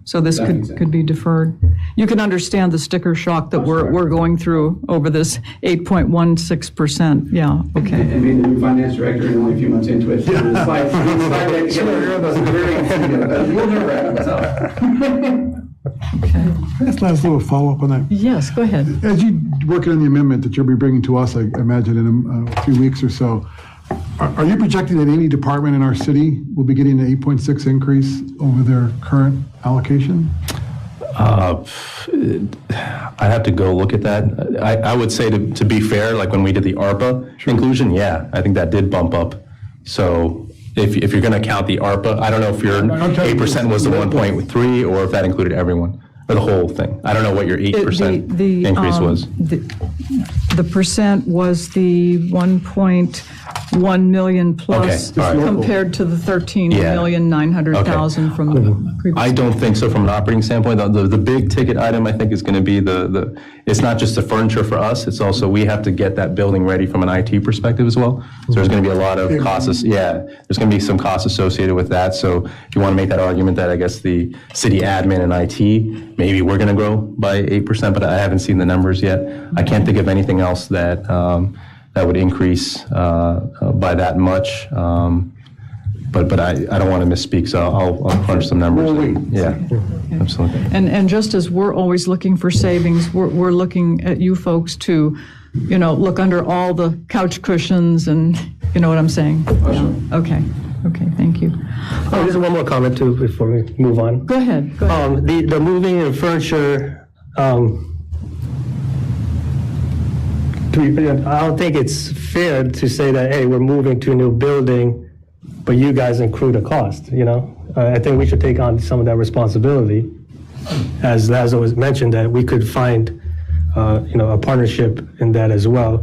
So this could be deferred. You can understand the sticker shock that we're going through over this 8.16%. Yeah, okay. And being the new finance director and only a few months into it, it's like, you'll never have it. Okay. That's last little follow-up on that. Yes, go ahead. As you working on the amendment that you'll be bringing to us, I imagine in a few weeks or so, are you projecting that any department in our city will be getting an 8.6 increase over their current allocation? I have to go look at that. I would say to be fair, like when we did the ARPA inclusion, yeah, I think that did bump up. So if you're going to count the ARPA, I don't know if your 8% was the 1.3 or if that included everyone or the whole thing. I don't know what your 8% increase was. The percent was the 1.1 million plus compared to the 13,900,000 from the previous. I don't think so from an operating standpoint. The big ticket item I think is going to be it's not just the furniture for us, it's also we have to get that building ready from an IT perspective as well. So there's going to be a lot of costs. Yeah, there's going to be some costs associated with that. So if you want to make that argument that I guess the city admin and IT, maybe we're going to grow by 8%, but I haven't seen the numbers yet. I can't think of anything else that that would increase by that much. But I don't want to misspeak, so I'll crunch some numbers. Yeah, absolutely. And just as we're always looking for savings, we're looking at you folks to, look under all the couch cushions and, you know what I'm saying? Okay, thank you. Just one more comment too before we move on. Go ahead. The moving and furniture, I don't think it's fair to say that, hey, we're moving to a new building, but you guys accrue the cost, I think we should take on some of that responsibility. As Lazo was mentioned, that we could find, a partnership in that as well.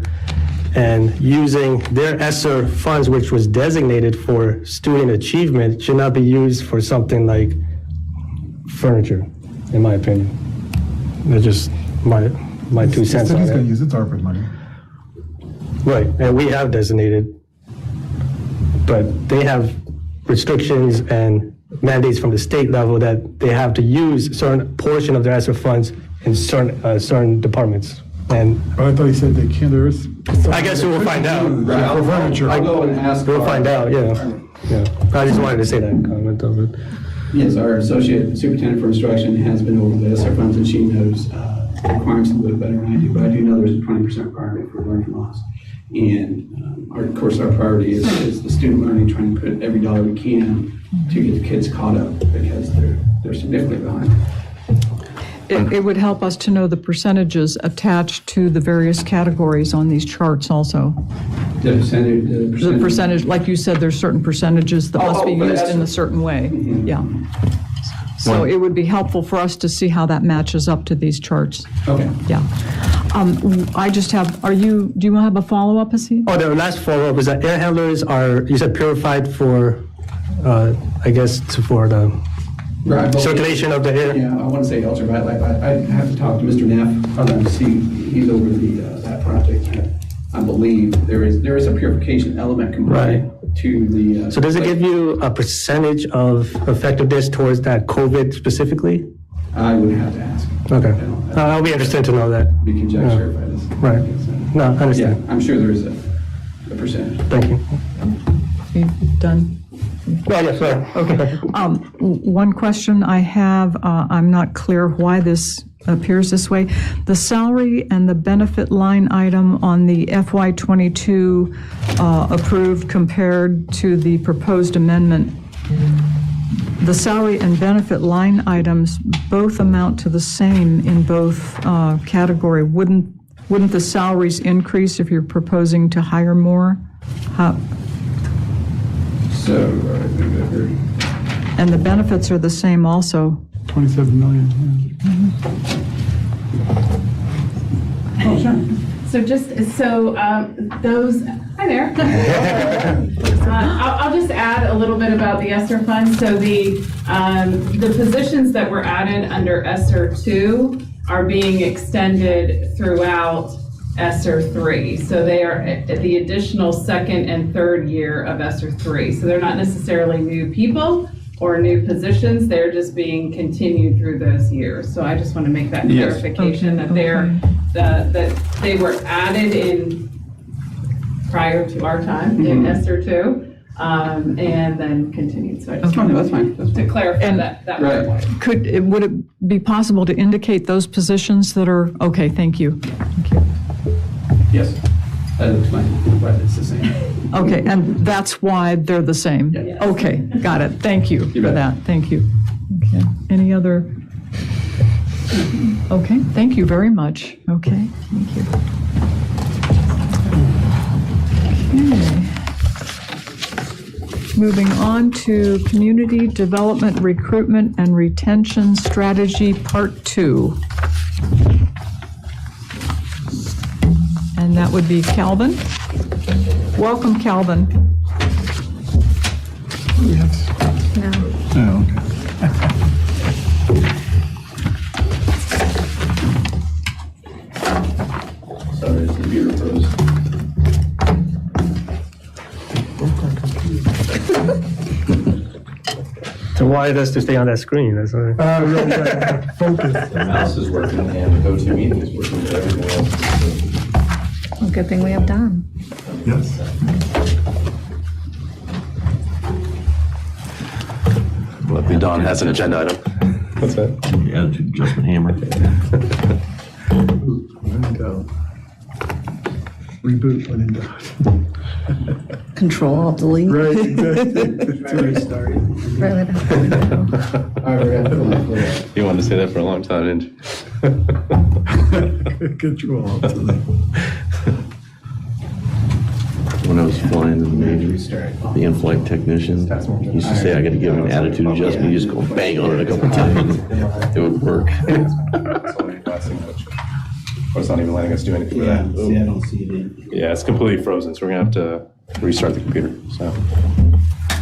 And using their ESSER funds, which was designated for student achievement, should not be used for something like furniture, in my opinion. That's just my 2 cents on The city's going to it. use its ARPA money. Right, and we have designated, but they have restrictions and mandates from the state level that they have to use a certain portion of their ESSER funds in certain departments. And But I thought he said they can't. I guess we will find out. I'll go and ask. We'll find out, yeah. I just wanted to say that comment of it. Yes, our associate superintendent for instruction has been over the ESSER funds, and she knows the requirements a little better than I do, but I do know there's a 20% requirement for learning loss. And of course, our priority is the student learning, trying to put every dollar we can to get the kids caught up because they're significantly behind. It would help us to know the percentages attached to the various categories on these charts also. The percentage, like you said, there's certain percentages that must be used in a certain way. Yeah. So it would be helpful for us to see how that matches up to these charts. Okay. Yeah. I just have, do you want to have a follow-up, Hasid? Oh, the last follow-up is that air handlers are, you said purified for, I guess, for the circulation of the air? Yeah, I want to say ultraviolet. I have to talk to Mr. Neff to see, he's over that project. I believe there is a purification element component to the. So does it give you a percentage of effectiveness towards that COVID specifically? I would have to ask. Okay. I'll be interested to know that. Be conjecture if I just. Right. No, I understand. Yeah, I'm sure there is a percentage. Thank you. You done? Oh, yes, sir. Okay. One question I have, I'm not clear why this appears this way. The salary and the benefit line item on the FY22 approved compared to the proposed amendment, the salary and benefit line items both amount to the same in both category. Wouldn't Wouldn't the salaries increase if you're proposing to hire more? How- So, And the benefits are the same also. 27 million. So those, hi there. I'll just add a little bit about the ESSER fund. So the positions that were added under ESSER 2 are being extended throughout ESSER 3. So they are at the additional second and third year of ESSER 3. So they're not necessarily new people or new positions, they're just being continued through those years. So I just want to make that Yes. clarification that that they were added in prior to our time in ESSER 2, and then continued. So I just wanted that's fine. to clarify And- that Right. point. Would it be possible to indicate those positions that are, okay, thank you. Thank you. Yes, that looks fine, but it's the same. Okay, and that's why they're the same? Yeah. Okay, got it. Thank you for bet. that. Thank you. Okay, any other? Okay, thank you very much. Okay, thank you. Okay. Moving on to Community Development Recruitment and Retention Strategy Part 2. And that would be Calvin. Welcome, Calvin. No. Sorry, the computer froze. So wanted us to stay on that screen, that's why. Focus. The mouse is working and the GoToMeeting is working, but everything else is. Well, good thing we have Don. Yes. Luckily, Don has an agenda item. What's that? Attitude adjustment hammer. Reboot when in doubt. Control, Alt, Delete. Right, exactly. Really don't. You wanted to say that for a long time, didn't you? Control, Alt, Delete. When I was flying in the Navy, the in-flight technician used to say, I got to give him an attitude adjustment. You just go bang on it a couple times. It would work. Or it's not even letting us do anything with that. See, I don't see it in. Yeah, it's completely frozen, so we're gonna have to restart the computer, so.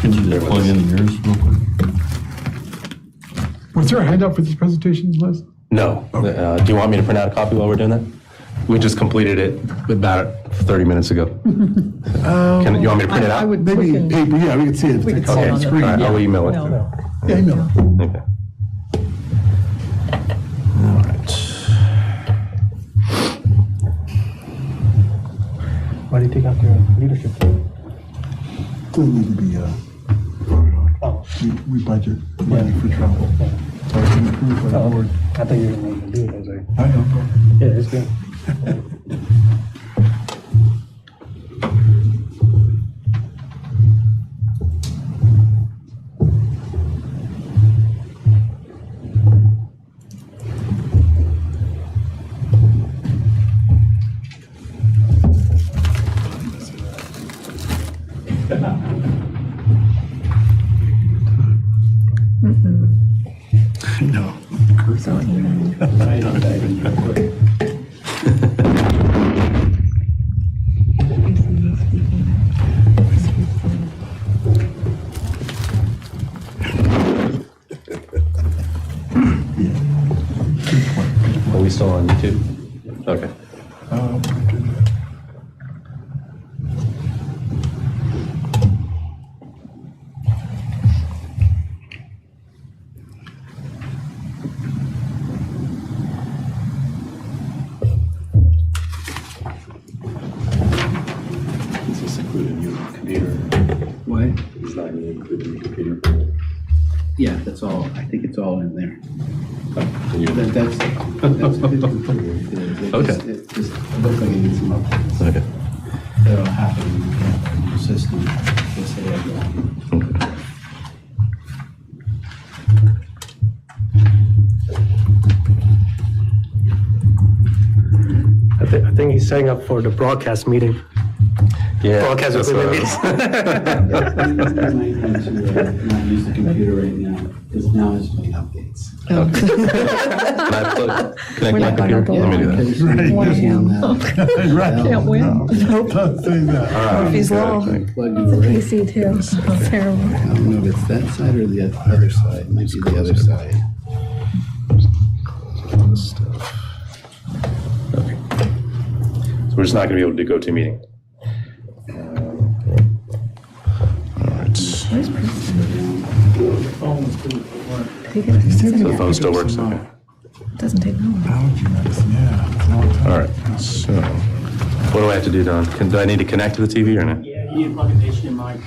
Can you plug in yours real quick? Was there a handout for this presentation, Liz? No. Do you want me to print out a copy while we're doing that? We just completed it about 30 minutes ago. You want me to print it I out? would, Maybe we can- paper, yeah, we could see it. we could see on it the on the- screen. All right, I'll email it. No. Yeah, email. Okay. All right. Why do you take out your leadership? Doesn't need to be voted on. We budget money for travel. So it's an approved by the board. I thought you were going to do it, I was like, I know. yeah, it's good. No. Are we still on YouTube? Okay. Is this included in your computer? What? It's not even included in your computer. Yeah, that's all, I think it's all in there. Can you- That's Okay. It just looks like it needs some updates. Okay. That'll happen in the system. Let's say that. I think setting up for the broadcast meeting. Yeah. Broadcast that's what I meetings. was- You might want to not use the computer right now, because now it's doing updates. Can I connect my not computer? gonna Let me do that. Can't win. Don't say that. Murphy's Law. Plug you right. PC too. Terrible. I don't know if it's that side or the other side. It might be the other side. Okay. So we're just not going to be able to do go-to-meeting. All right. So the phone still works, okay. Doesn't take long. Allergy medicine, yeah. It's a long time. All right, so what do I have to do, Don? Do I need to connect to the TV or not? Yeah, you need to plug an HDMI.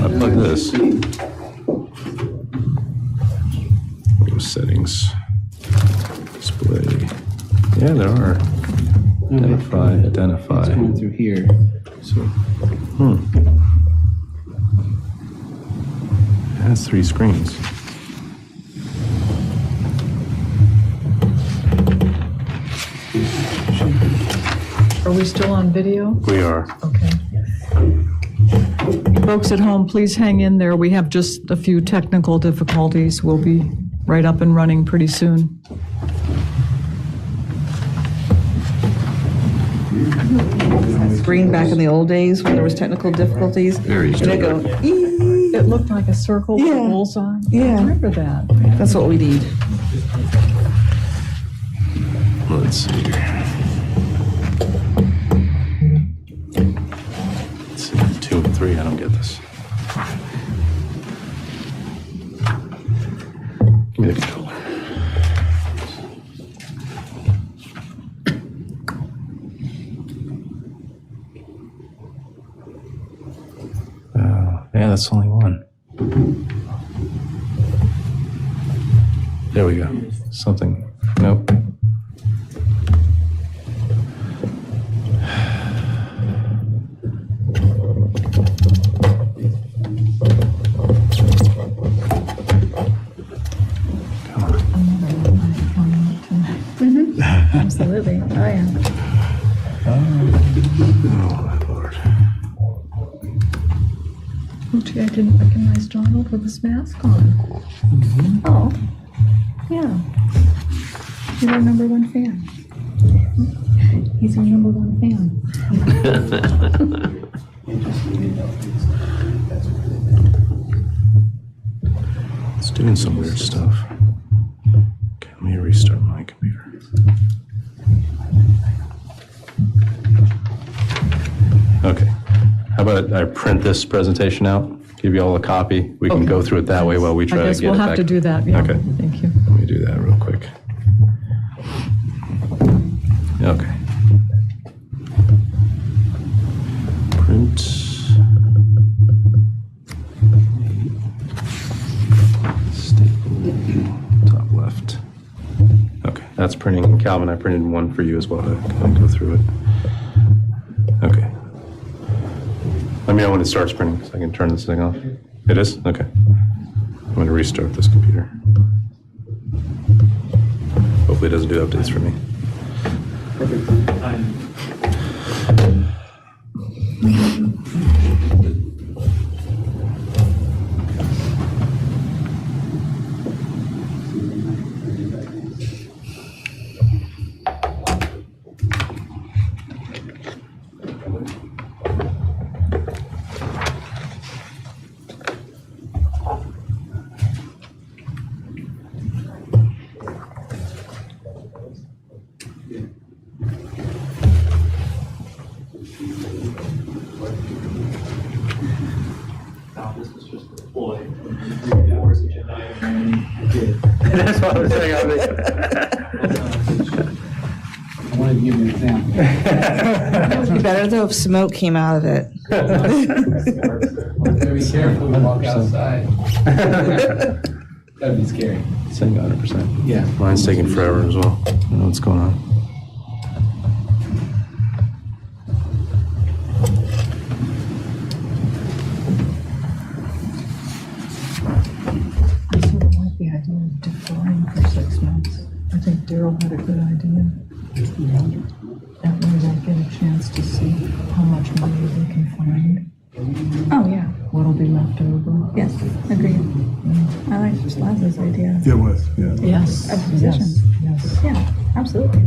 I plug this. Go settings. Display. Yeah, there are. Identify. It's going through here. So It has 3 screens. Are we still on video? We are. Okay. Folks at home, please hang in there. We have just a few technical difficulties. We'll be right up and running pretty soon. Screen back in the old days when there was technical difficulties. Very And they go, "Ee." It looked like a circle with a Yeah. bullseye. Yeah. I remember that. That's what we need. Let's see here. Let's see, 2 and 3, I don't get this. Give me the controller. Yeah, that's only one. There we go. Something. Nope. Absolutely. Oh, yeah. Oh, my Lord. Oh, gee, I didn't recognize Donald with his mask on. Oh, yeah. You're our number one fan. He's our number one fan. It's doing some weird stuff. Okay, let me restart my computer. Okay. How about I print this presentation out, give you all a copy? We can go through it that way while we try I to guess get it we'll back. have to do that, yeah. Okay. Thank you. Let me do that real quick. Okay. Print. Staple. Top left. Okay, that's printing. Calvin, I printed one for you as well to kind of go through it. Okay. Let me know when it starts printing so I can turn this thing off. It is? Okay. I'm going to restart this computer. Hopefully it doesn't do updates for me. That's what I was saying. I wanted to give you an example. It'd be better though if smoke came out of it. Gotta be careful when you walk outside. That'd be scary. Saying 100%. Yeah. Mine's taking forever as well. I don't know what's going on. I sort of like the idea of deferring for 6 months. I think Daryl had a good idea. will be left over. Yes, agreed. I like Lazar's idea It was, yeah. Yes. of positions. Yes. Yeah, absolutely.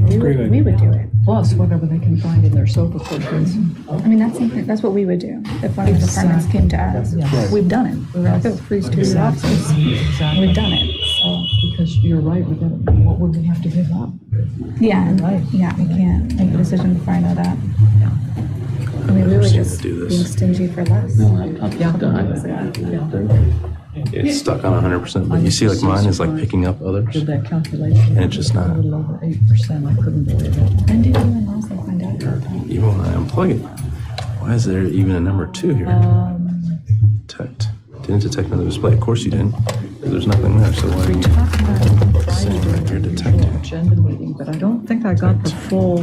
We would do it. Plus, whatever they can find in their sofa cushions. I mean, that's what we would do if one of the departments came to us. Yes. We've done it. We were like, oh, freeze to your office. Exactly. We've done it. So, Because you're right, what would we have to give up? yeah, Right. yeah, we can't make a decision before I know that. I mean, we were just do this. being stingy for less. It's stuck on 100%, but you see like mine is like picking up others. Did that calculation. And it's just not. A little over 8%, I couldn't believe it. When did you and Leslie find out about that? Even when I unplug it, why is there even a number 2 here? Detect. Didn't detect another display. Of course you didn't. There's nothing there, so why are you saying that you're detecting? Agenda meeting, but I don't think I got the full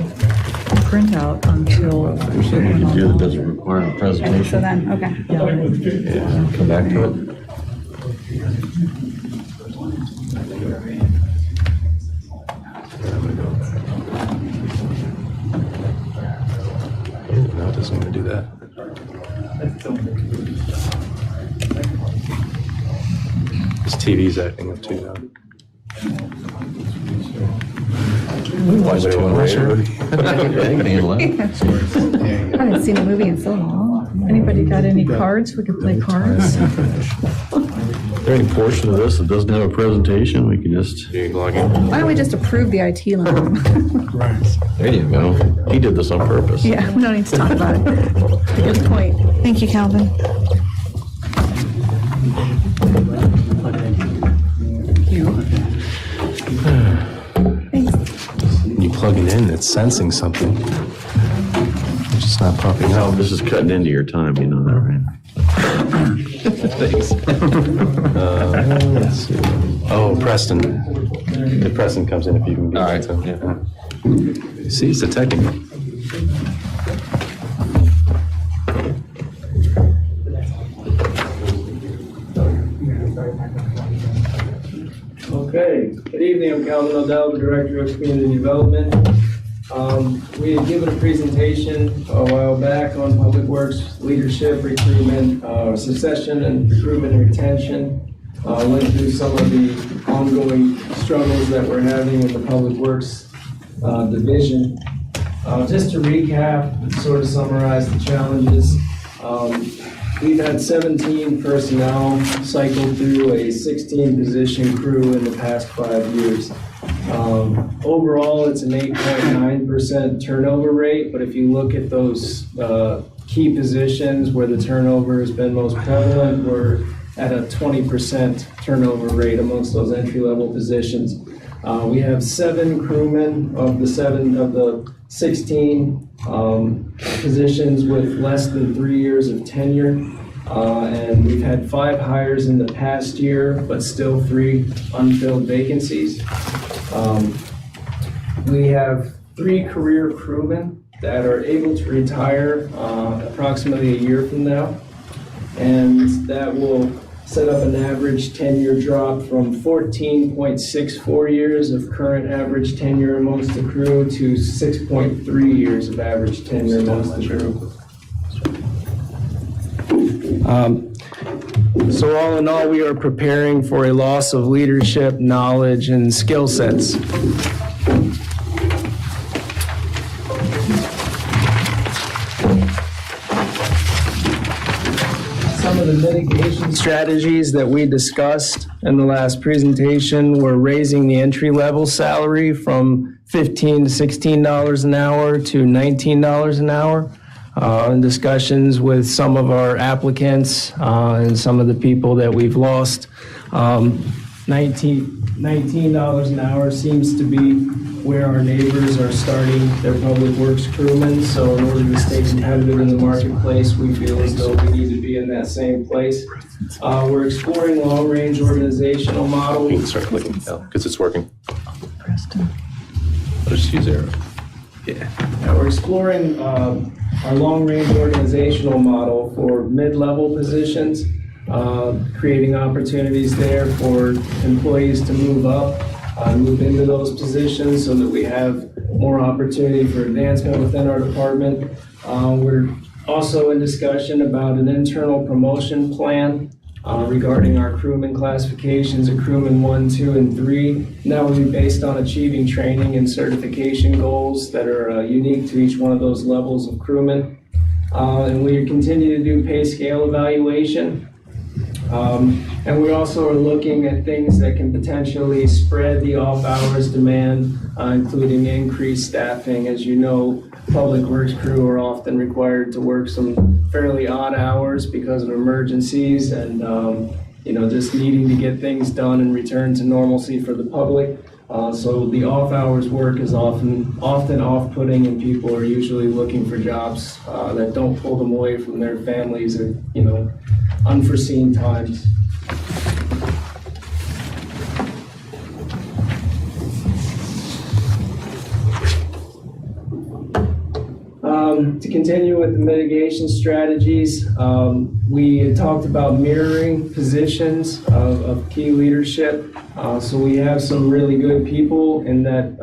printout until. There's something you can do that doesn't require a Okay, so presentation. then, okay. Yeah, come back to it. No, it doesn't want to do that. This TV's acting up too now. Watch too much movie. I haven't seen a movie in so long. Anybody got any cards? We could play cards. Is there any portion of this that doesn't have a presentation? We can just, You can log in. Why don't we just approve the IT line? there you go. He did this on purpose. Yeah, we don't need to talk about it. Good point. Thank you, Calvin. Thanks. When you plug it in, it's sensing something. It's just not popping No, up. this is cutting into your time, you know that, right? Thanks. Let's see. Oh, Preston. If Preston comes in, if you can be. All right, So, see, it's detecting it. Okay, good evening, I'm Calvin O'Dell, the Director of Community Development. We had given a presentation a while back on Public Works, leadership, recruitment, succession and recruitment and retention. Went through some of the ongoing struggles that we're having in the Public Works division. Just to recap, sort of summarize the challenges. We've had 17 personnel cycle through a 16-position crew in the past 5 years. Overall, it's an 8.9% turnover rate, but if you look at those key positions where the turnover has been most prevalent, we're at a 20% turnover rate amongst those entry-level positions. We have 7 crewmen of the 16 positions with less than 3 years of tenure. And we've had 5 hires in the past year, but still 3 unfilled vacancies. We have 3 career crewmen that are able to retire approximately a year from now. And that will set up an average tenure drop from 14.64 years of current average tenure amongst the crew to 6.3 years of average tenure amongst the crew. So all in all, we are preparing for a loss of leadership, knowledge, and skill sets. Some of the mitigation strategies that we discussed in the last presentation were raising the entry-level salary from $15 to $16 an hour to $19 an hour. In discussions with some of our applicants and some of the people that we've lost, $19 an hour seems to be where our neighbors are starting their public works crewmen. So in order to stay competitive in the marketplace, we feel as though we need to be in that same place. We're exploring long-range organizational model. You can start clicking because it's working. Preston. I'll just use arrow. Yeah. We're exploring our long-range organizational model for mid-level positions, creating opportunities there for employees to move up, move into those positions so that we have more opportunity for advancement within our department. We're Also in discussion about an internal promotion plan regarding our crewman classifications of crewman 1, 2, and 3. And that will be based on achieving training and certification goals that are unique to each one of those levels of crewmen. And we continue to do pay scale evaluation. And we also are looking at things that can potentially spread the off-hours demand, including increased staffing. As you know, public works crew are often required to work some fairly odd hours because of emergencies and, just needing to get things done and return to normalcy for the public. So the off-hours work is often off-putting, and people are usually looking for jobs that don't pull them away from their families at, unforeseen times. To continue with the mitigation strategies, we had talked about mirroring positions of key leadership. So we have some really good people in that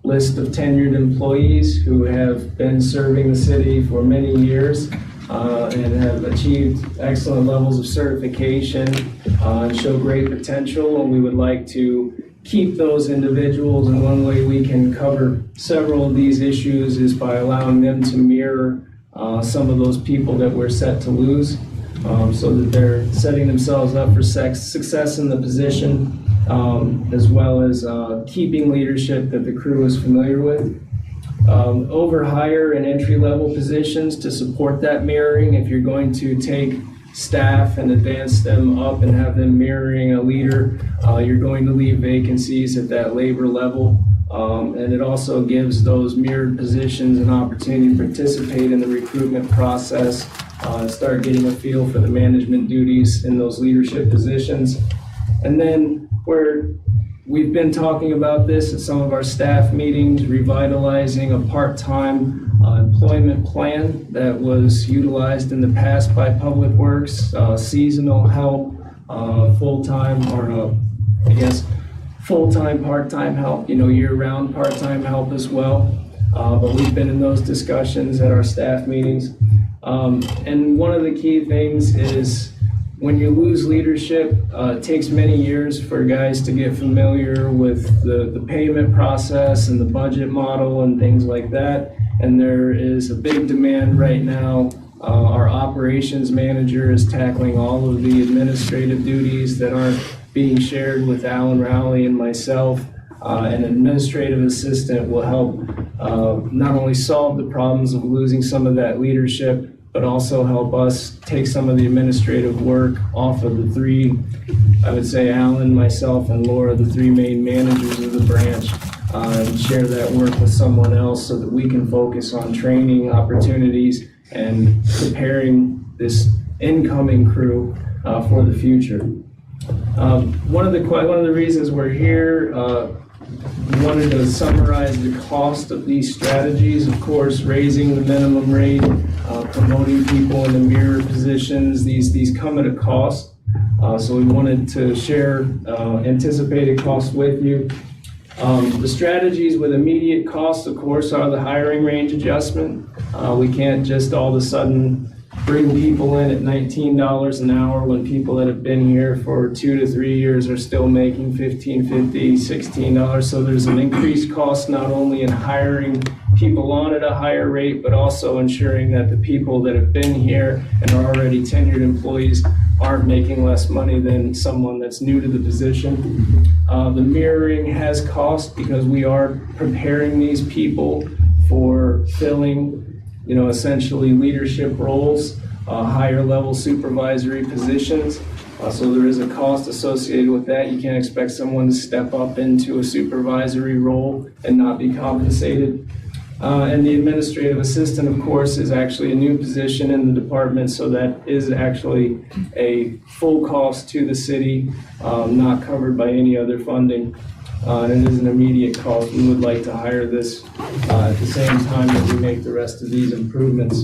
list of tenured employees who have been serving the city for many years and have achieved excellent levels of certification and show great potential. And we would like to keep those individuals, and one way we can cover several of these issues is by allowing them to mirror some of those people that we're set to lose, so that they're setting themselves up for success in the position, as well as keeping leadership that the crew is familiar with. Overhire and entry-level positions to support that mirroring. If you're going to take staff and advance them up and have them mirroring a leader, you're going to leave vacancies at that labor level. And it also gives those mirrored positions an opportunity to participate in the recruitment process and start getting a feel for the management duties in those leadership positions. And then where we've been talking about this at some of our staff meetings, revitalizing a part-time employment plan that was utilized in the past by Public Works, seasonal help, full-time, or full-time, part-time help, year-round part-time help as well. But we've been in those discussions at our staff meetings. And one of the key things is when you lose leadership, it takes many years for guys to get familiar with the payment process and the budget model and things like that. And there is a big demand right now. Our operations manager is tackling all of the administrative duties that aren't being shared with Alan Rowley and myself. An administrative assistant will help not only solve the problems of losing some of that leadership, but also help us take some of the administrative work off of the three, I would say Alan, myself, and Laura, the three main managers of the branch, and share that work with someone else so that we can focus on training opportunities and preparing this incoming crew for the future. One of the reasons we're here, we wanted to summarize the cost of these strategies. Of course, raising the minimum rate, promoting people in the mirror positions, these come at a cost. So we wanted to share anticipated costs with you. The strategies with immediate costs, of course, are the hiring range adjustment. We can't just all of a sudden bring people in at $19 an hour when people that have been here for 2 to 3 years are still making $15.50, $16. So there's an increased cost not only in hiring people on at a higher rate, but also ensuring that the people that have been here and are already tenured employees aren't making less money than someone that's new to the position. The mirroring has cost because we are preparing these people for filling essentially leadership roles, higher level supervisory positions. So there is a cost associated with that. You can't expect someone to step up into a supervisory role and not be compensated. And the administrative assistant, of course, is actually a new position in the department, so that is actually a full cost to the city, not covered by any other funding. And it is an immediate cost. We would like to hire this at the same time that we make the rest of these improvements.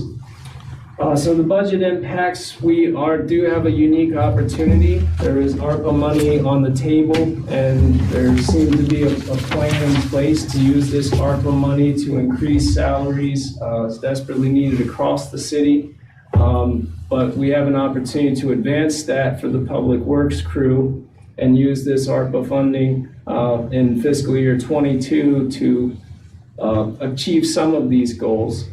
So the budget impacts, we do have a unique opportunity. There is ARPA money on the table, and there seems to be a plan in place to use this ARPA money to increase salaries. It's desperately needed across the city. But we have an opportunity to advance that for the Public Works crew and use this ARPA funding in fiscal year 22 to achieve some of these goals.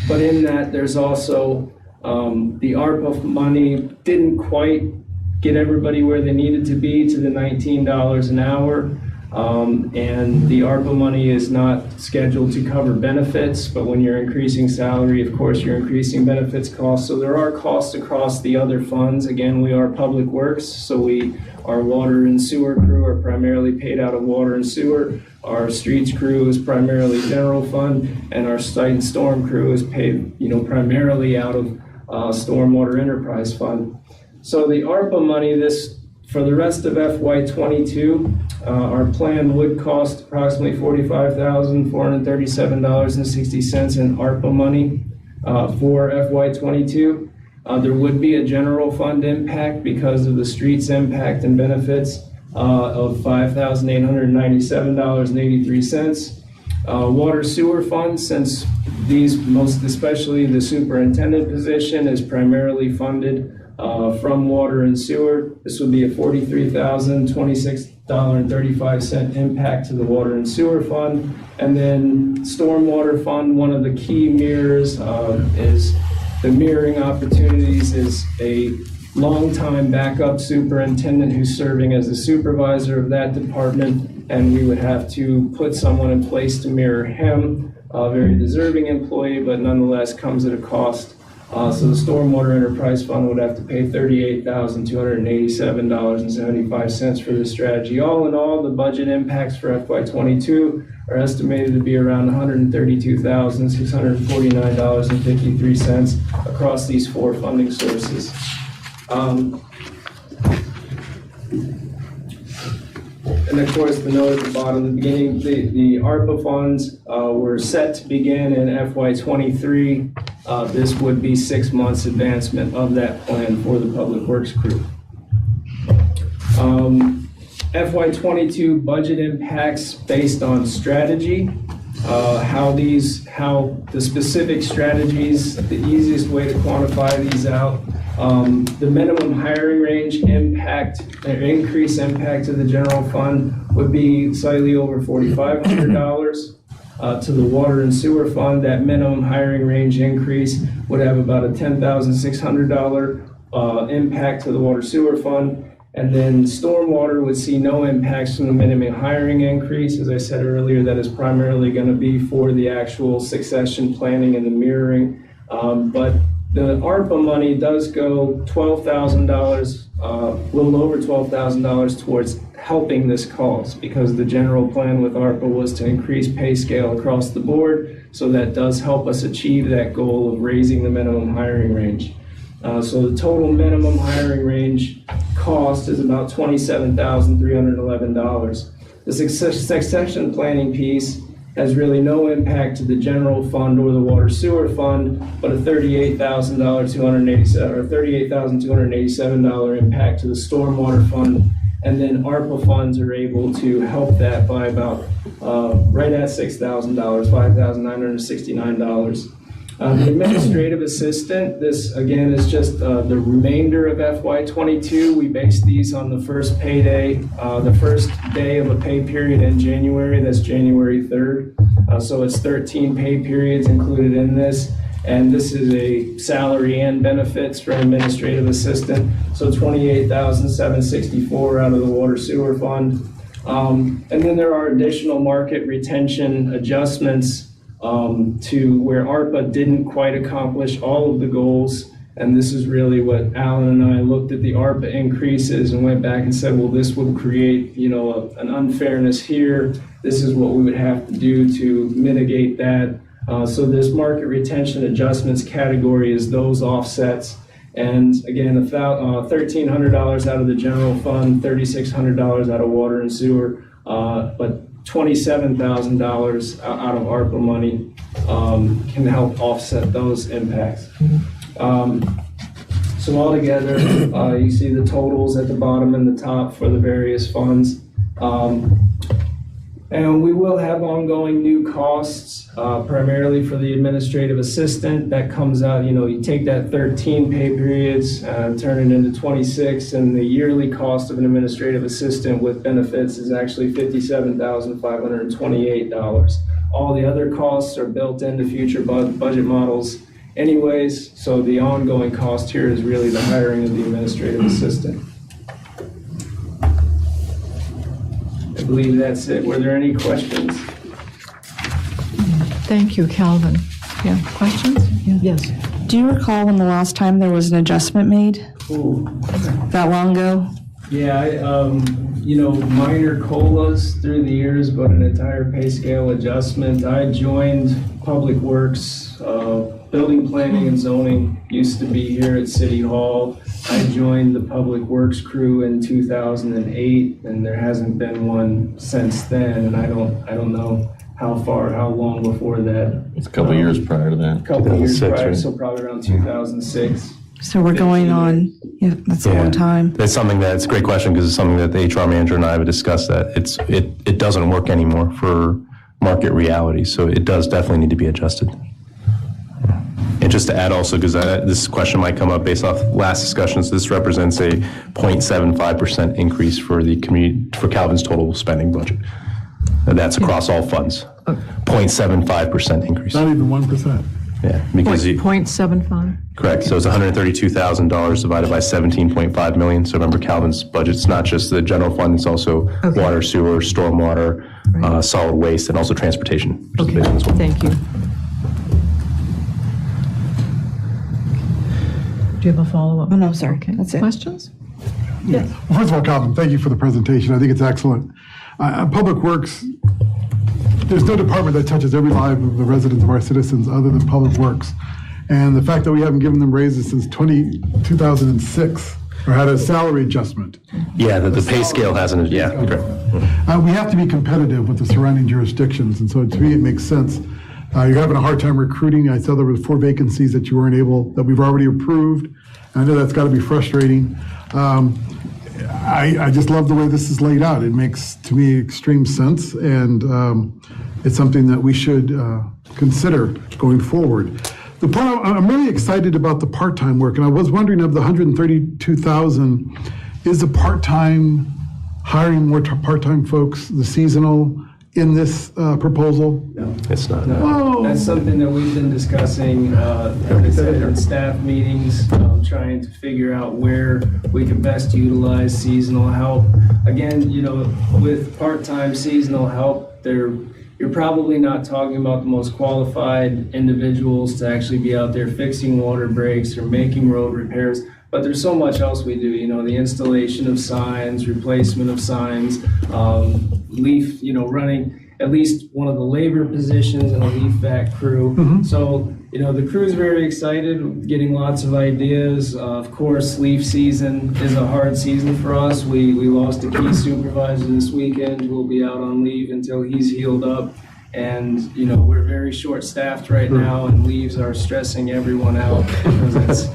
But in that, there's also the ARPA money didn't quite get everybody where they needed to be to the $19 an hour. And the ARPA money is not scheduled to cover benefits, but when you're increasing salary, of course, you're increasing benefits costs. So there are costs across the other funds. Again, we are Public Works, so our water and sewer crew are primarily paid out of water and sewer. Our streets crew is primarily general fund, and our site and storm crew is paid, primarily out of stormwater enterprise fund. So the ARPA money, for the rest of FY22, our plan would cost approximately $45,437.60 in ARPA money for FY22. There would be a general fund impact because of the streets impact and benefits of $5,897.83. Water sewer fund, since these especially the superintendent position is primarily funded from water and sewer, this would be a $43,026.35 impact to the water and sewer fund. And then stormwater fund, one of the key mirrors is the mirroring opportunities is a longtime backup superintendent who's serving as the supervisor of that department, and we would have to put someone in place to mirror him, a very deserving employee, but nonetheless comes at a cost. So the Stormwater Enterprise Fund would have to pay $38,287.75 for this strategy. All in all, the budget impacts for FY22 are estimated to be around $132,649.53 across these four funding sources. And of course, the note at the bottom, the beginning, the ARPA funds were set to begin in FY23. This would be 6 months advancement of that plan for the Public Works crew. FY22 budget impacts based on strategy. How the specific strategies, the easiest way to quantify these out. The minimum hiring range increase impact to the general fund would be slightly over $4,500. To the water and sewer fund, that minimum hiring range increase would have about a $10,600 impact to the water sewer fund. And then stormwater would see no impacts from the minimum hiring increase. As I said earlier, that is primarily going to be for the actual succession planning and the mirroring. But the ARPA money does go $12,000, a little over $12,000 towards helping this cause, because the general plan with ARPA was to increase pay scale across the board. So that does help us achieve that goal of raising the minimum hiring range. So the total minimum hiring range cost is about $27,311. The succession planning piece has really no impact to the general fund or the water sewer fund, but a $38,287 impact to the stormwater fund. And then ARPA funds are able to help that by about right at $6,000, $5,969. The administrative assistant, this again is just the remainder of FY22. We base these on the first payday, the first day of a pay period in January, that's January 3rd. So it's 13 pay periods included in this. And this is a salary and benefits for administrative assistant. So $28,764 out of the water sewer fund. And then there are additional market retention adjustments to where ARPA didn't quite accomplish all of the goals. And this is really what Alan and I looked at the ARPA increases and went back and said, well, this would create, an unfairness here. This is what we would have to do to mitigate that. So this market retention adjustments category is those offsets. And again, $1,300 out of the general fund, $3,600 out of water and sewer, but $27,000 out of ARPA money can help offset those impacts. So altogether, you see the totals at the bottom and the top for the various funds. And we will have ongoing new costs, primarily for the administrative assistant. That comes out, you take that 13 pay periods, turn it into 26, and the yearly cost of an administrative assistant with benefits is actually $57,528. All the other costs are built into future budget models anyways, so the ongoing cost here is really the hiring of the administrative assistant. I believe that's it. Were there any questions? Thank you, Calvin. Yeah, questions? Yes. Do you recall when the last time there was an adjustment made? Ooh. That long ago? Yeah, minor COLAs through the years, but an entire pay scale adjustment. I joined Public Works, building planning and zoning used to be here at City Hall. I joined the Public Works crew in 2008, and there hasn't been one since then. And I don't know how long before that. It's a couple of years prior to that. A couple of years prior, right? so probably around 2006. So we're going on, that's a long time. That's something it's a great question because it's something that the HR manager and I have discussed that it doesn't work anymore for market reality. So it does definitely need to be adjusted. And just to add also, because this question might come up based off last discussions, this represents a 0.75% increase for the community, for Calvin's total spending budget. And that's across all funds. 0.75% increase. Not even 1%. Yeah, because 0.75? correct. So it's $132,000 divided by 17.5 million. So remember, Calvin's budget's not just the general fund; it's also water, sewer, stormwater, solid waste, and also transportation. Which is a big one as well. Thank you. Do you have a follow-up? Oh, no, sorry. Okay. That's it. Questions? Yes. Well, first of all, Calvin, thank you for the presentation. I think it's excellent. Public Works, there's no department that touches every life of the residents of our citizens other than Public Works. And the fact that we haven't given them raises since 2006 or had a salary adjustment. Yeah, the pay scale hasn't. Yeah, correct. We have to be competitive with the surrounding jurisdictions, and so to me, it makes sense. You're having a hard time recruiting. I saw there were 4 vacancies that that we've already approved. I know that's got to be frustrating. I just love the way this is laid out. It makes, to me, extreme sense, and it's something that we should consider going forward. The part I'm really excited about the part-time work, and I was wondering of the 132,000, is the part-time hiring more part-time folks, the seasonal, in this proposal? No. It's not. No. That's something that we've been discussing, like I said, in staff meetings, trying to figure out where we can best utilize seasonal help. Again, with part-time seasonal help, you're probably not talking about the most qualified individuals to actually be out there fixing water breaks or making road repairs. But there's so much else we do, the installation of signs, replacement of signs, leaf, running at least one of the labor positions in a leaf vac crew. Mm-hmm. So, the crew's very excited, getting lots of ideas. Of course, leaf season is a hard season for us. We lost a key supervisor this weekend who will be out on leave until he's healed up. And, we're very short-staffed right now, and leaves are stressing everyone out because it's,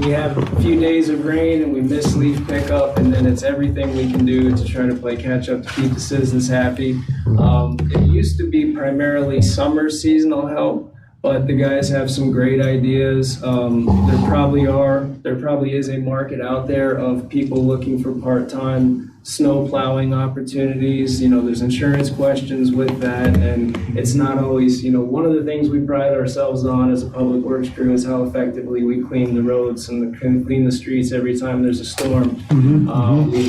we have a few days of rain and we miss leaf pickup, and then it's everything we can do to try to play catch-up to keep the citizens happy. It used to be primarily summer seasonal help, but the guys have some great ideas. There probably is a market out there of people looking for part-time snow plowing opportunities. There's insurance questions with that, and it's not always, one of the things we pride ourselves on as a public works crew is how effectively we clean the roads and clean the streets every time there's a storm. We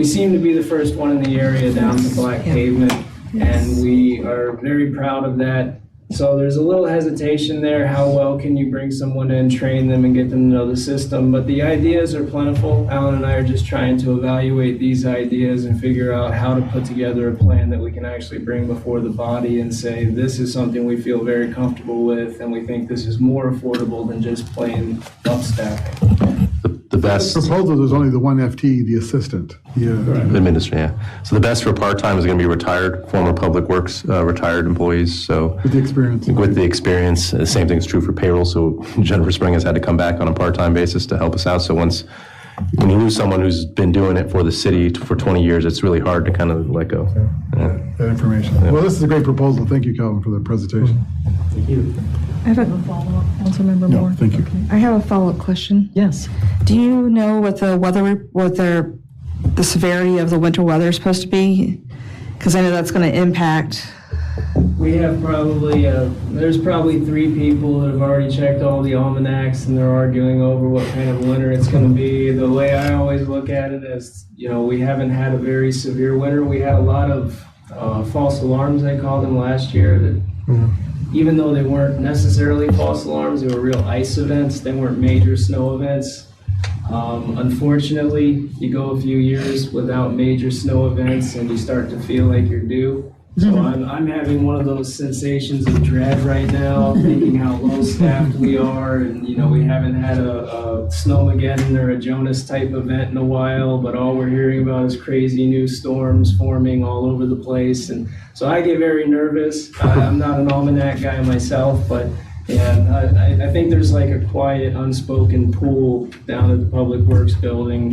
seem to be the first one in the area down to black pavement, and we are very proud of that. So there's a little hesitation there. How well can you bring someone in, train them, and get them to know the system? But the ideas are plentiful. Alan and I are just trying to evaluate these ideas and figure out how to put together a plan that we can actually bring before the body and say, this is something we feel very comfortable with, and we think this is more affordable than just plain up staffing. the best Proposal, there's only the one FT, the assistant. Yeah. administrator, yeah. So the best for part-time is going to be retired, former Public Works, retired employees, so. With the experience. With the experience, the same thing is true for payroll, so Jennifer Spring has had to come back on a part-time basis to help us out, so when you lose someone who's been doing it for the city for 20 years, it's really hard to kind of let go. Yeah. That information. Well, this is a great proposal. Thank you, Calvin, for the presentation. Thank you. I have a Follow-up, Councilmember No, Moore? thank you. I have a follow-up question. Yes. Do you know what the the severity of the winter weather is supposed to be? Because I know that's going to impact. We have there's probably 3 people that have already checked all the almanacs and they're arguing over what kind of winter it's going to be. The way I always look at it is, we haven't had a very severe winter. We had a lot of false alarms, they called them last year, that even though they weren't necessarily false alarms, they were real ice events. They weren't major snow events. Unfortunately, you go a few years without major snow events and you start to feel like you're due. So I'm having one of those sensations of dread right now, thinking how low staffed we are, and we haven't had a Snowmageddon or a Jonas type event in a while, but all we're hearing about is crazy new storms forming all over the place, and so I get very nervous. I'm not an almanac guy myself, but yeah, I think there's like a quiet, unspoken pool down at the Public Works building.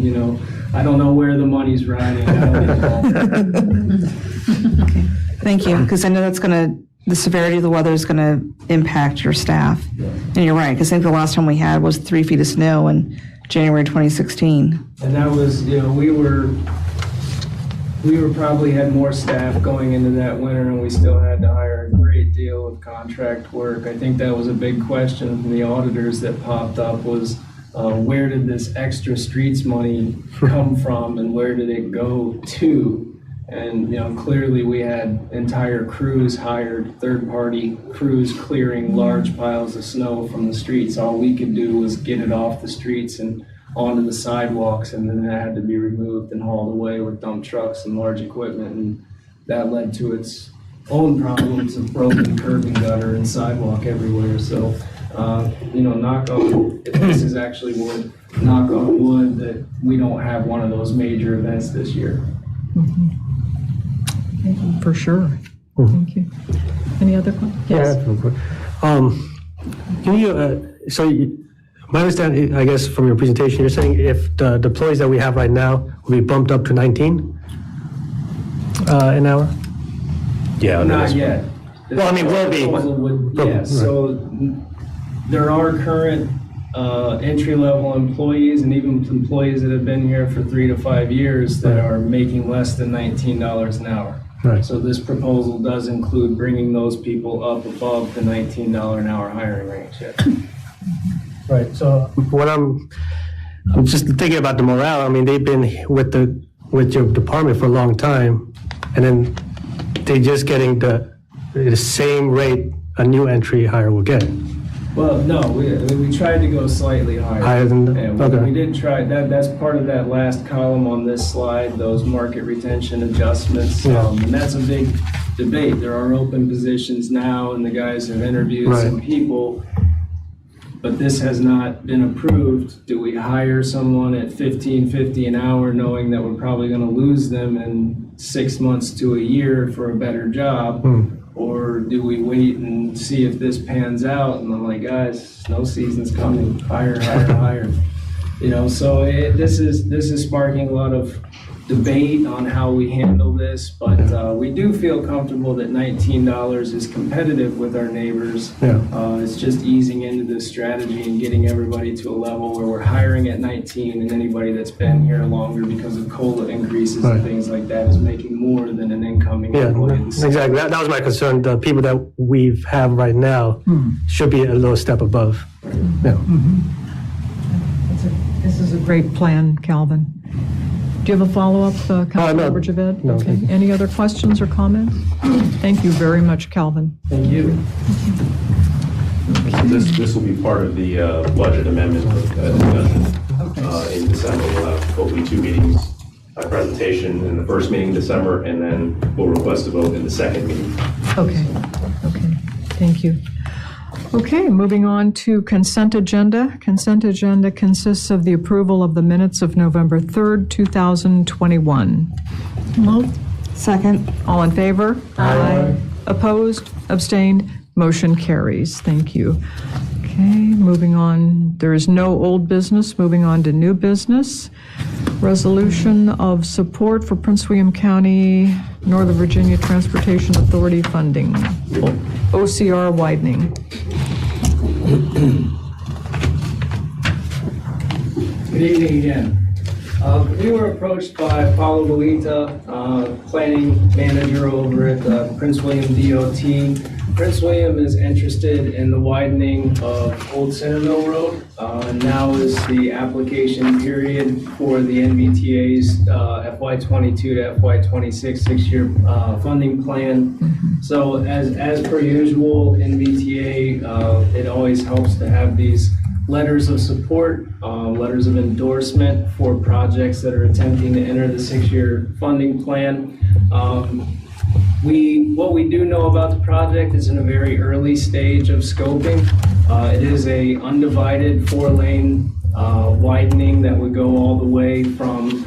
I don't know where the money's riding. I don't know. Thank you, because I know the severity of the weather is going to impact your staff. And you're right, because I think the last time we had was 3 feet of snow in January 2016. And that was, we were probably had more staff going into that winter, and we still had to hire a great deal of contract work. I think that was a big question from the auditors that popped up was, where did this extra streets money come from and where did it go to? And, clearly we had entire crews hired, third-party crews clearing large piles of snow from the streets. All we could do was get it off the streets and onto the sidewalks, and then that had to be removed and hauled away with dump trucks and large equipment. And that led to its own problems of broken curb and gutter and sidewalk everywhere. So, knock on, if this is actually wood, knock on wood that we don't have one of those major events this year. For sure. Thank you. Any other questions? Yes. Can you, my understanding, I guess, from your presentation, you're saying if the employees that we have right now will be bumped up to 19 an hour? Yeah. Not yet. Well, I mean, will be. Yes, so there are current entry-level employees and even employees that have been here for 3 to 5 years that are making less than $19 an hour. Right. So this proposal does include bringing those people up above the $19 an hour hiring range. Yes. Right. So what I'm just thinking about the morale. I mean, they've been with your department for a long time, and then they just getting the same rate a new entry hire will get. Well, no, we tried to go slightly higher. Higher than that? And Okay. we did try, that's part of that last column on this slide, those market retention adjustments. Yeah. And that's a big debate. There are open positions now, and the guys have interviewed some people, but this has not been approved. Do we hire someone at $15.50 an hour knowing that we're probably going to lose them in 6 months to a year for a better job? Or do we wait and see if this pans out? And I'm like, guys, snow season's coming, higher. So this is sparking a lot of debate on how we handle this, but we do feel comfortable that $19 is competitive with our neighbors. Yeah. It's just easing into this strategy and getting everybody to a level where we're hiring at 19, and anybody that's been here longer because of COLA increases and things like that is making more than an incoming employee. Exactly. That was my concern. The people that we have right now should be a little step above. Yeah. This is a great plan, Calvin. Do you have a follow-up, Councilmember Javed? No. Okay. Any other questions or comments? Thank you very much, Calvin. Thank you. This will be part of the budget amendment discussion in December. We'll have hopefully 2 meetings, a presentation in the first meeting in December, and then we'll request a vote in the second meeting. Okay. Thank you. Okay, moving on to consent agenda. Consent agenda consists of the approval of the minutes of November 3rd, 2021. Moved. Second. All in favor? Aye. Opposed? Abstained? Motion carries. Thank you. Okay, moving on. There is no old business. Moving on to new business. Resolution of support for Prince William County, Northern Virginia Transportation Authority funding. OCR widening. Good evening again. We were approached by Paulo Bolita, planning manager over at Prince William DOT. Prince William is interested in the widening of Old Centreville Road. Now is the application period for the NVTA's FY22 to FY26 six-year funding plan. So as per usual, NVTA, it always helps to have these letters of support, letters of endorsement for projects that are attempting to enter the six-year funding plan. What we do know about the project is in a very early stage of scoping. It is a undivided 4-lane widening that would go all the way from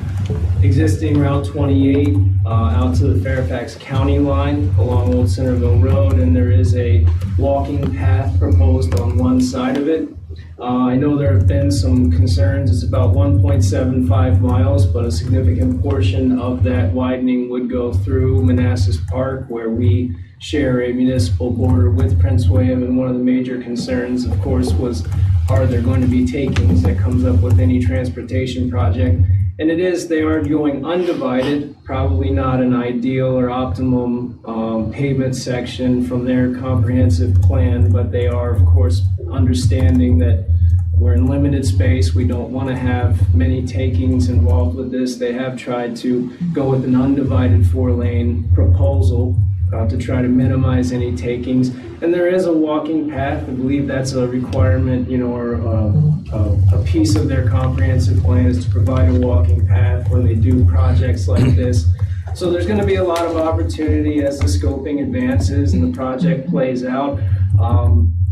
existing Route 28 out to the Fairfax County line along Old Centreville Road, and there is a walking path proposed on one side of it. I know there have been some concerns. It's about 1.75 miles, but a significant portion of that widening would go through Manassas Park, where we share a municipal border with Prince William. And one of the major concerns, of course, was, are there going to be takings that comes up with any transportation project? And they are going undivided, probably not an ideal or optimum pavement section from their comprehensive plan, but they are, of course, understanding that we're in limited space. We don't want to have many takings involved with this. They have tried to go with an undivided 4-lane proposal to try to minimize any takings. And there is a walking path. I believe that's a requirement, or a piece of their comprehensive plan is to provide a walking path when they do projects like this. So there's going to be a lot of opportunity as the scoping advances and the project plays out.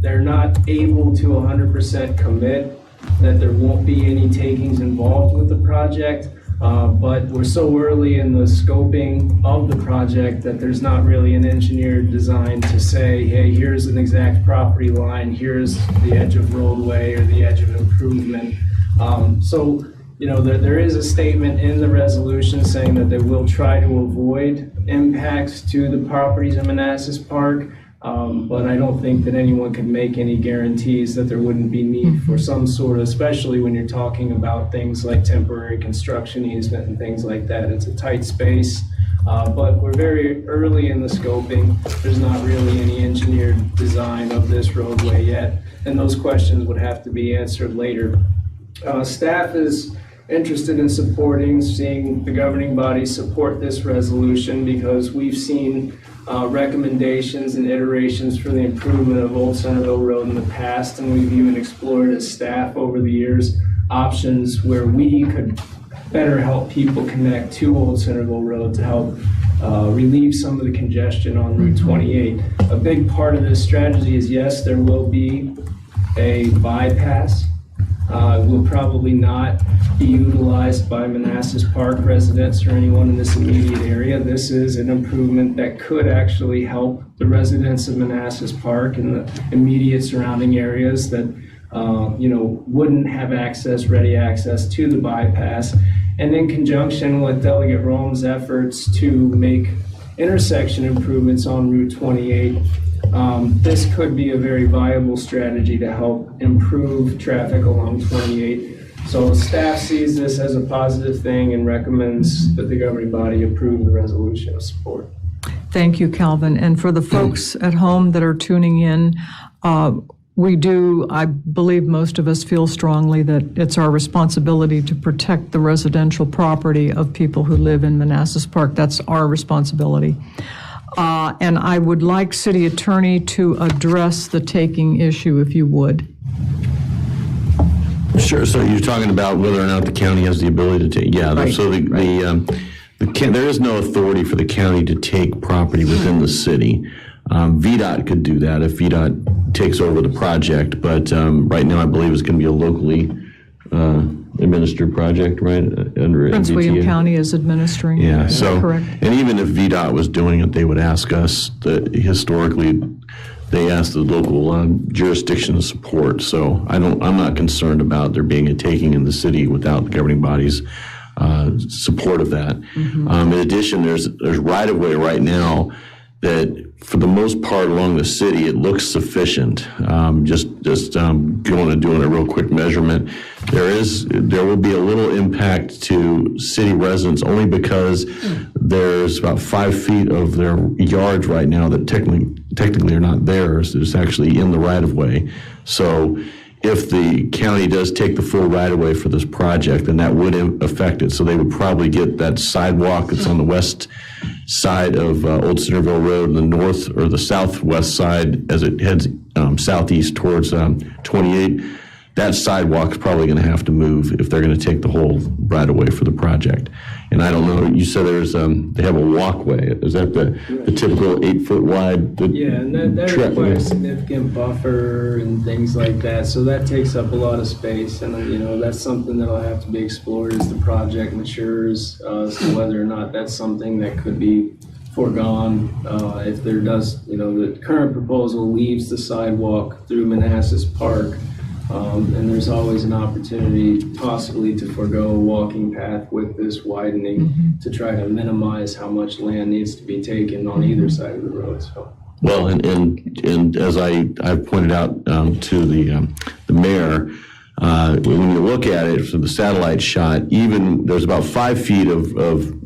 They're not able to 100% commit that there won't be any takings involved with the project. But we're so early in the scoping of the project that there's not really an engineered design to say, hey, here's an exact property line, here's the edge of roadway or the edge of improvement. There is a statement in the resolution saying that they will try to avoid impacts to the properties in Manassas Park. But I don't think that anyone can make any guarantees that there wouldn't be need for some sort of, especially when you're talking about things like temporary construction easement and things like that. It's a tight space, but we're very early in the scoping. There's not really any engineered design of this roadway yet, and those questions would have to be answered later. Staff is interested in seeing the governing body support this resolution because we've seen recommendations and iterations for the improvement of Old Centreville Road in the past, and we've even explored as staff over the years options where we could better help people connect to Old Centreville Road to help relieve some of the congestion on Route 28. A big part of this strategy is, yes, there will be a bypass. Will probably not be utilized by Manassas Park residents or anyone in this immediate area. This is an improvement that could actually help the residents of Manassas Park and the immediate surrounding areas that wouldn't have ready access to the bypass. And in conjunction with Delegate Rome's efforts to make intersection improvements on Route 28, this could be a very viable strategy to help improve traffic along 28. So staff sees this as a positive thing and recommends that the governing body approve the resolution of support. Thank you, Calvin. And for the folks at home that are tuning in, I believe most of us feel strongly that it's our responsibility to protect the residential property of people who live in Manassas Park. That's our responsibility. And I would like City Attorney to address the taking issue, if you would. Sure. So you're talking about whether or not the county has the ability to take. Yeah. Right. So there is no authority for the county to take property within the city. VDOT could do that if VDOT takes over the project. But right now, I believe it's going to be a locally administered project, right? Under Prince MBTA. William County is administering. Yeah, so, Correct. and even if VDOT was doing it, they would ask us, historically, they ask the local jurisdiction support. So I'm not concerned about there being a taking in the city without the governing body's support of that. In addition, there's right-of-way right now that, for the most part, along the city, it looks sufficient. Just going and doing a real quick measurement, there will be a little impact to city residents only because there's about 5 feet of their yards right now that technically are not theirs. It's actually in the right-of-way. So if the county does take the full right-of-way for this project, then that would affect it. So they would probably get that sidewalk that's on the west side of Old Centreville Road and the north or the southwest side as it heads southeast towards 28. That sidewalk is probably going to have to move if they're going to take the whole right-of-way for the project. And I don't know, you said they have a walkway. Is that the typical 8-foot wide? Yeah, and that requires significant buffer and things like that. So that takes up a lot of space, and that's something that'll have to be explored as the project matures, as to whether or not that's something that could be foregone. If there does, the current proposal leaves the sidewalk through Manassas Park. And there's always an opportunity possibly to forego a walking path with this widening to try to minimize how much land needs to be taken on either side of the road. So. Well, and as I've pointed out to the mayor, when you look at it from the satellite shot, even there's about 5 feet of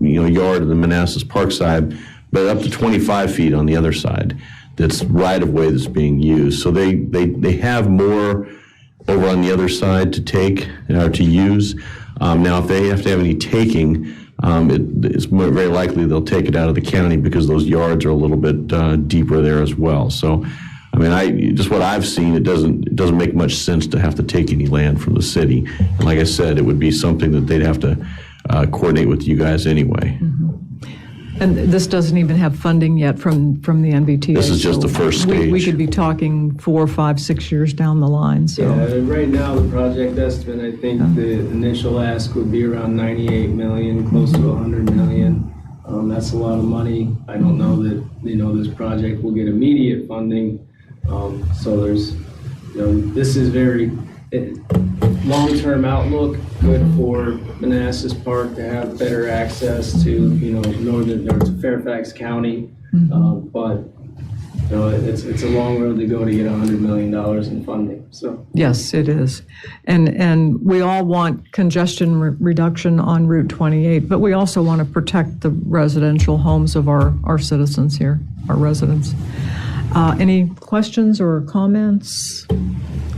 yard in the Manassas Park side, but up to 25 feet on the other side. That's right of way that's being used. So they have more over on the other side to take or to use. Now, if they have to have any taking, it's very likely they'll take it out of the county because those yards are a little bit deeper there as well. So, I mean, just what I've seen, it doesn't make much sense to have to take any land from the city. And like I said, it would be something that they'd have to coordinate with you guys anyway. And this doesn't even have funding yet from the NBTA. This is just the first stage. We could be talking 4, 5, 6 years down the line. So right now the project estimate, I think the initial ask would be around 98 million, close to 100 million. That's a lot of money. I don't know that this project will get immediate funding. So there's this is very long-term outlook, good for Manassas Park to have better access to, northern or to Fairfax County. But it's a long road to go to get $100 million in funding. So yes, it is, and we all want congestion reduction on Route 28, but we also want to protect the residential homes of our citizens here, our residents. Any questions or comments?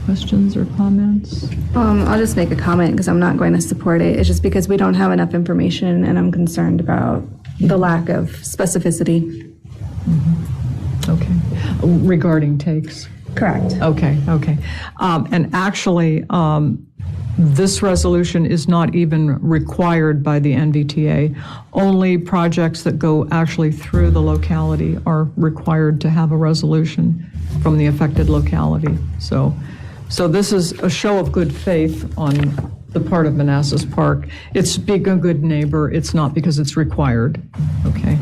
Questions or comments? I'll just make a comment because I'm not going to support it. It's just because we don't have enough information and I'm concerned about the lack of specificity. Okay. Regarding takes? Correct. Okay. And actually, this resolution is not even required by the NVTA. Only projects that go actually through the locality are required to have a resolution from the affected locality. So this is a show of good faith on the part of Manassas Park. It's being a good neighbor. It's not because it's required. Okay.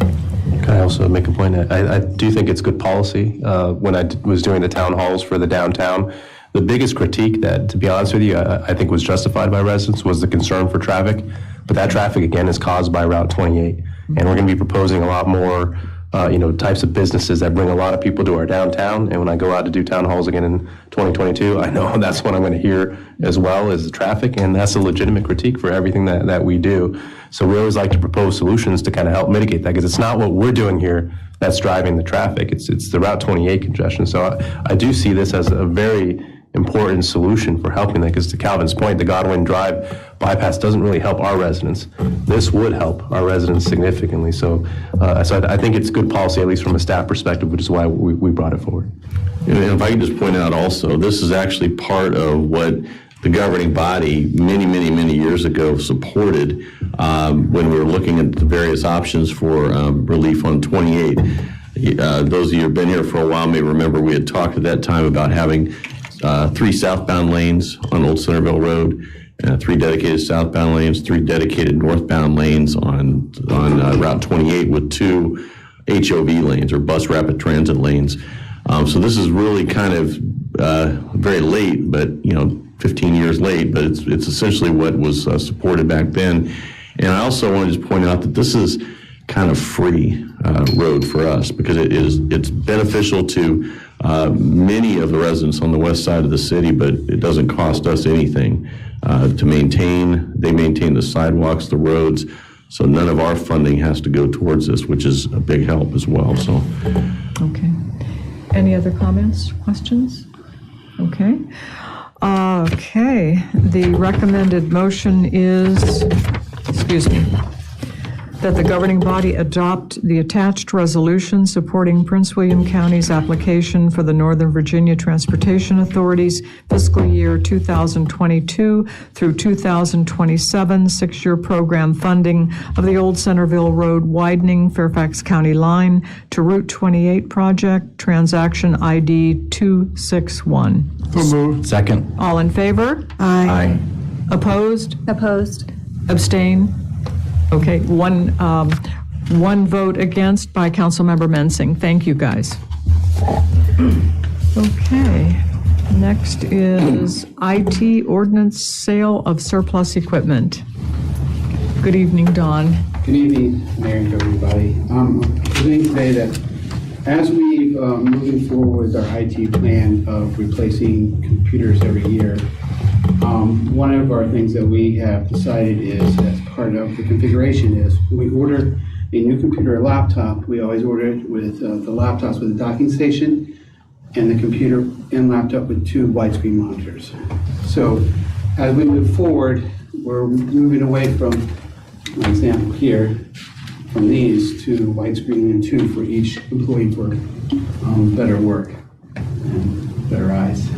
Can I also make a point? I do think it's good policy. When I was doing the town halls for the downtown, the biggest critique that, to be honest with you, I think was justified by residents was the concern for traffic. But that traffic, again, is caused by Route 28. And we're going to be proposing a lot more types of businesses that bring a lot of people to our downtown. And when I go out to do town halls again in 2022, I know that's what I'm going to hear as well as the traffic. And that's a legitimate critique for everything that we do. So we always like to propose solutions to kind of help mitigate that, because it's not what we're doing here that's driving the traffic. It's the Route 28 congestion. So I do see this as a very important solution for helping that, because to Calvin's point, the Godwin Drive bypass doesn't really help our residents. This would help our residents significantly. So I think it's good policy, at least from a staff perspective, which is why we brought it forward. And if I can just point out also, this is actually part of what the governing body many years ago supported when we were looking at the various options for relief on 28. those of you who've been here for a while may remember we had talked at that time about having 3 southbound lanes on Old Centreville Road, 3 dedicated southbound lanes, 3 dedicated northbound lanes on Route 28 with 2 HOV lanes or bus rapid transit lanes. So this is really kind of very late, but 15 years late, but it's essentially what was supported back then. And I also want to just point out that this is kind of free road for us because it's beneficial to many of the residents on the west side of the city, but it doesn't cost us anything to maintain. They maintain the sidewalks, the roads, so none of our funding has to go towards this, which is a big help as well. So, Okay. Any other comments, questions? Okay. Okay. The recommended motion is, that the governing body adopt the attached resolution supporting Prince William County's application for the Northern Virginia Transportation Authority's fiscal year 2022 through 2027 6-year program funding of the Old Centreville Road Widening Fairfax County line to Route 28 project, transaction ID 261. So moved. Second. All in favor? Aye. Opposed? Opposed? Abstain? Okay, one vote against by Councilmember Mensing. Thank you, guys. Okay, next is IT ordinance sale of surplus equipment. Good evening, Don. Good evening, Mayor and everybody. I'm presenting today that as we moving forward with our IT plan of replacing computers every year, one of our things that we have decided is, as part of the configuration, is when we order a new computer or laptop, we always order it with the laptops with a docking station and the computer and laptop with 2 widescreen monitors. So as we move forward, we're moving away from, for example here, from these to widescreen and 2 for each employee for better work and better eyes.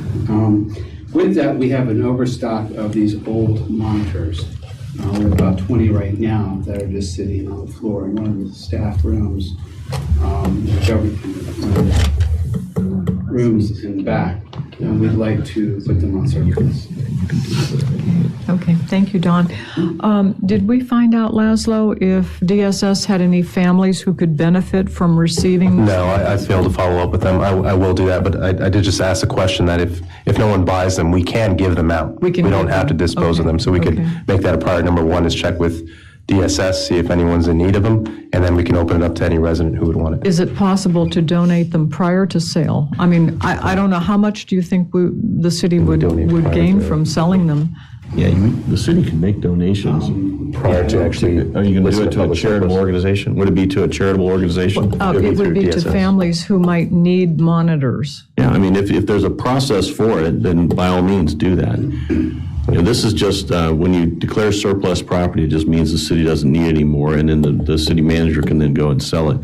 With that, we have an overstock of these old monitors. We have about 20 right now that are just sitting on the floor in one of the staff rooms, rooms in the back. And we'd like to put them on surplus. Okay, thank you, Don. Did we find out, Laszlo, if DSS had any families who could benefit from receiving? No, I failed to follow up with them. I will do that, but I did just ask a question that if no one buys them, we can give them out. We can don't give have to them. dispose of Okay. them, so we could Okay. make that a priority. Number 1 is check with DSS, see if anyone's in need of them, and then we can open it up to any resident who would want it. Is it possible to donate them prior to sale? I mean, I don't know, how much do you think the city would donate gain prior to- from selling them? yeah, the city can make donations. Prior to actually. Are you going to do listing it to a public charitable surplus. organization? Would it be to a charitable organization? It would be to DSS. families who might need monitors. Yeah, I mean, if there's a process for it, then by all means do that. This is just, when you declare surplus property, it just means the city doesn't need it anymore, and then the city manager can then go and sell it.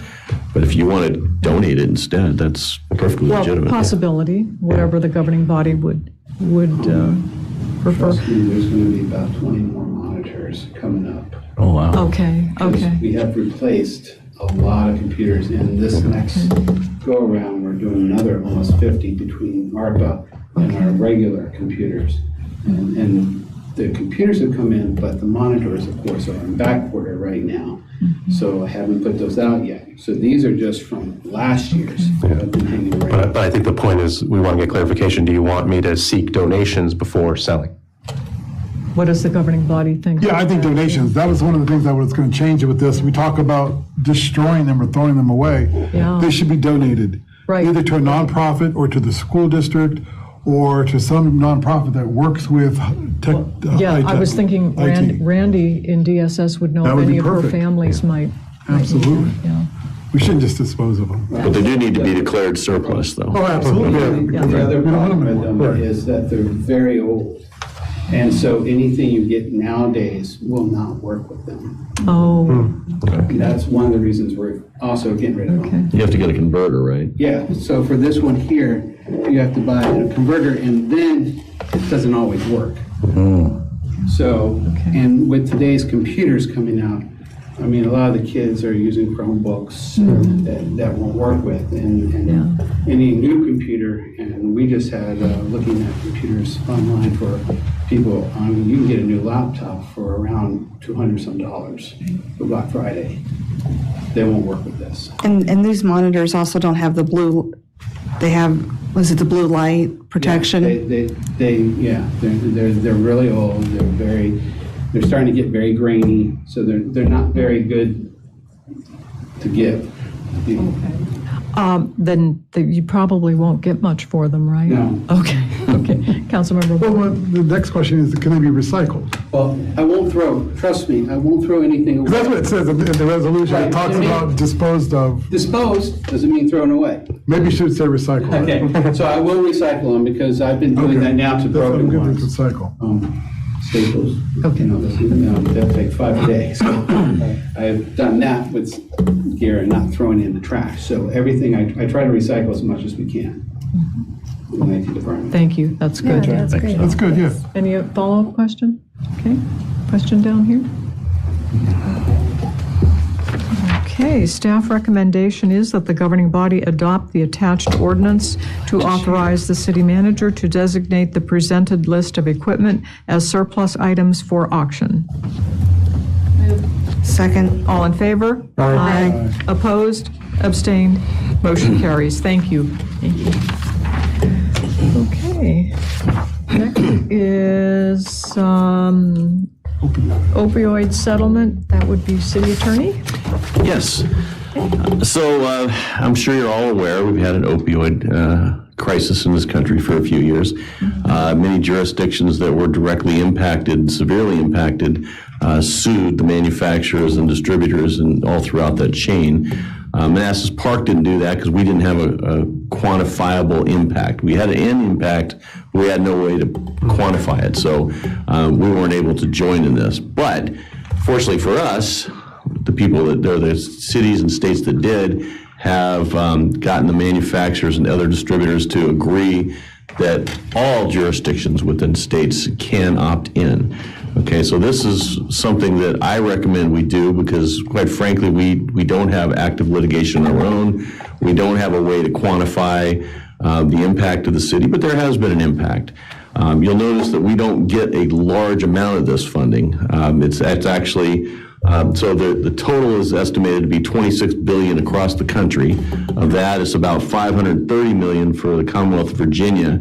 But if you want to donate it instead, that's perfectly Well, legitimate. possibility, whatever the governing body would prefer. Trust me, there's going to be about 20 more monitors coming up. Oh, wow. Okay, okay. We have replaced a lot of computers, and this next go-around, we're doing another almost 50 between ARPA and our regular computers. And the computers have come in, but the monitors, of course, are in back order right now. So I haven't put those out yet. So these are just from last year's that have been hanging around. But I think the point is, we want to get clarification. Do you want me to seek donations before selling? What does the governing body think? Yeah, I think donations, that was one of the things that was going to change it with this. We talk about destroying them or throwing them away. Yeah. They should be donated. Right. Either to a nonprofit or to the school district or to some nonprofit that works with tech. Yeah, I was thinking IT. Randy in DSS would know That if would any be of her perfect. families might. Absolutely. Yeah. We shouldn't just dispose of them. But they do need to be declared surplus, though. Oh, absolutely. Yeah. The other We don't want problem them with them anymore. is that they're very old. And so anything you get nowadays will not work with them. Oh, And that's one of the reasons we're also getting rid of them. You have to get a converter, right? Yeah, so for this one here, you have to buy a converter, and then it doesn't always work. So, and with today's computers coming out, I mean, a lot of the kids are using Chromebooks that won't work with, and any new computer, and we just had looking at computers online for people. I mean, you can get a new laptop for around $200 some for Black Friday. They won't work with this. And these monitors also don't have the blue, they have, was it the blue light protection? Yeah, they're really old. They're starting to get very grainy, so they're not very good to give. Then you probably won't get much for them, right? No. Okay. Councilmember Moore. Well, the next question is, can they be recycled? Well, I won't throw, trust me, I won't throw anything away. 'Cause that's what it says in the resolution. Right. It talks about disposed of. Disposed doesn't mean thrown away. Maybe you should say recycled. Okay, so I will recycle them because I've been doing that now to That's what I'm broken going to ones. recycle. Staples, they'll take 5 days. So I've done that with gear and not throwing it in the trash. So everything, I try to recycle as much as we can in the IT department. Thank you, that's good. Yeah, that's great. That's good, yes. Any follow-up question? Okay, question down here? Okay, staff recommendation is that the governing body adopt the attached ordinance to authorize the city manager to designate the presented list of equipment as surplus items for auction. Second. All in favor? Aye. Opposed? Abstained? Motion carries. Thank you. Thank you. Okay. Next is opioid settlement. That would be city attorney. Yes. So I'm sure you're all aware we've had an opioid crisis in this country for a few years. Many jurisdictions that were directly impacted, severely impacted, sued the manufacturers and distributors and all throughout that chain. Manassas Park didn't do that because we didn't have a quantifiable impact. We had an end impact, but we had no way to quantify it. So we weren't able to join in this. But fortunately for us, the people that are the cities and states that did have gotten the manufacturers and other distributors to agree that all jurisdictions within states can opt in. Okay, so this is something that I recommend we do because, quite frankly, we don't have active litigation on our own. We don't have a way to quantify the impact of the city, but there has been an impact. You'll notice that we don't get a large amount of this funding. It's actually so the total is estimated to be $26 billion across the country. Of that, it's about $530 million for the Commonwealth of Virginia.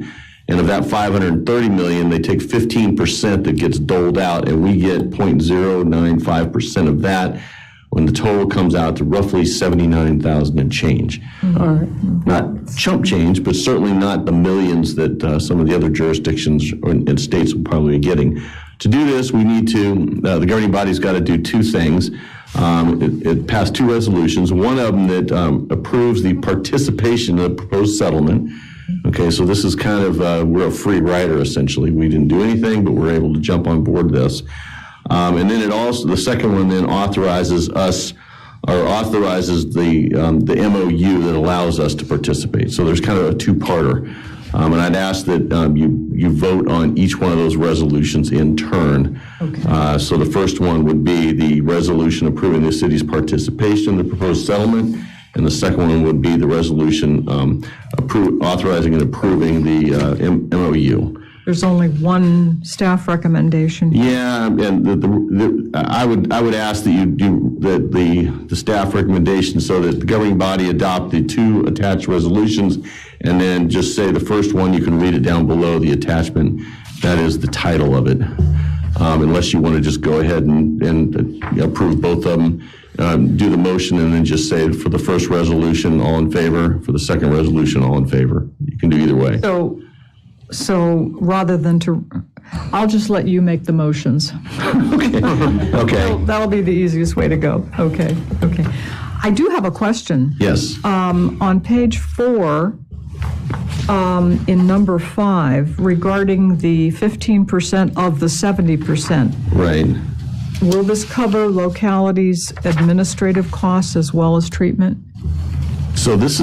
And of that $530 million, they take 15% that gets doled out, and we get 0.095% of that, when the total comes out to roughly $79,000 and change. Not chump change, but certainly not the millions that some of the other jurisdictions and states will probably be getting. To do this, we need to, the governing body's got to do two things. It passed two resolutions, one of them that approves the participation in the proposed settlement. Okay, so this is kind of, we're a free rider essentially. We didn't do anything, but we're able to jump on board this. And then it also, the second one then authorizes us, or authorizes the MOU that allows us to participate. So there's kind of a two-parter. And I'd ask that you vote on each one of those resolutions in turn. Okay. So the first one would be the resolution approving the city's participation in the proposed settlement. And the second one would be the resolution authorizing and approving the MOU. There's only one staff recommendation. Yeah, and I would ask that you do the staff recommendation so that the governing body adopt the two attached resolutions, and then just say the first one, you can read it down below the attachment. That is the title of it. Unless you want to just go ahead and approve both of them. Do the motion and then just say for the first resolution, all in favor. For the second resolution, all in favor. You can do either way. So rather than I'll just let you make the motions. Okay. Okay. That'll be the easiest way to go. Okay. I do have a question. Yes. On page 4, in number 5, regarding the 15% of the 70%. Right. Will this cover localities' administrative costs as well as treatment? So this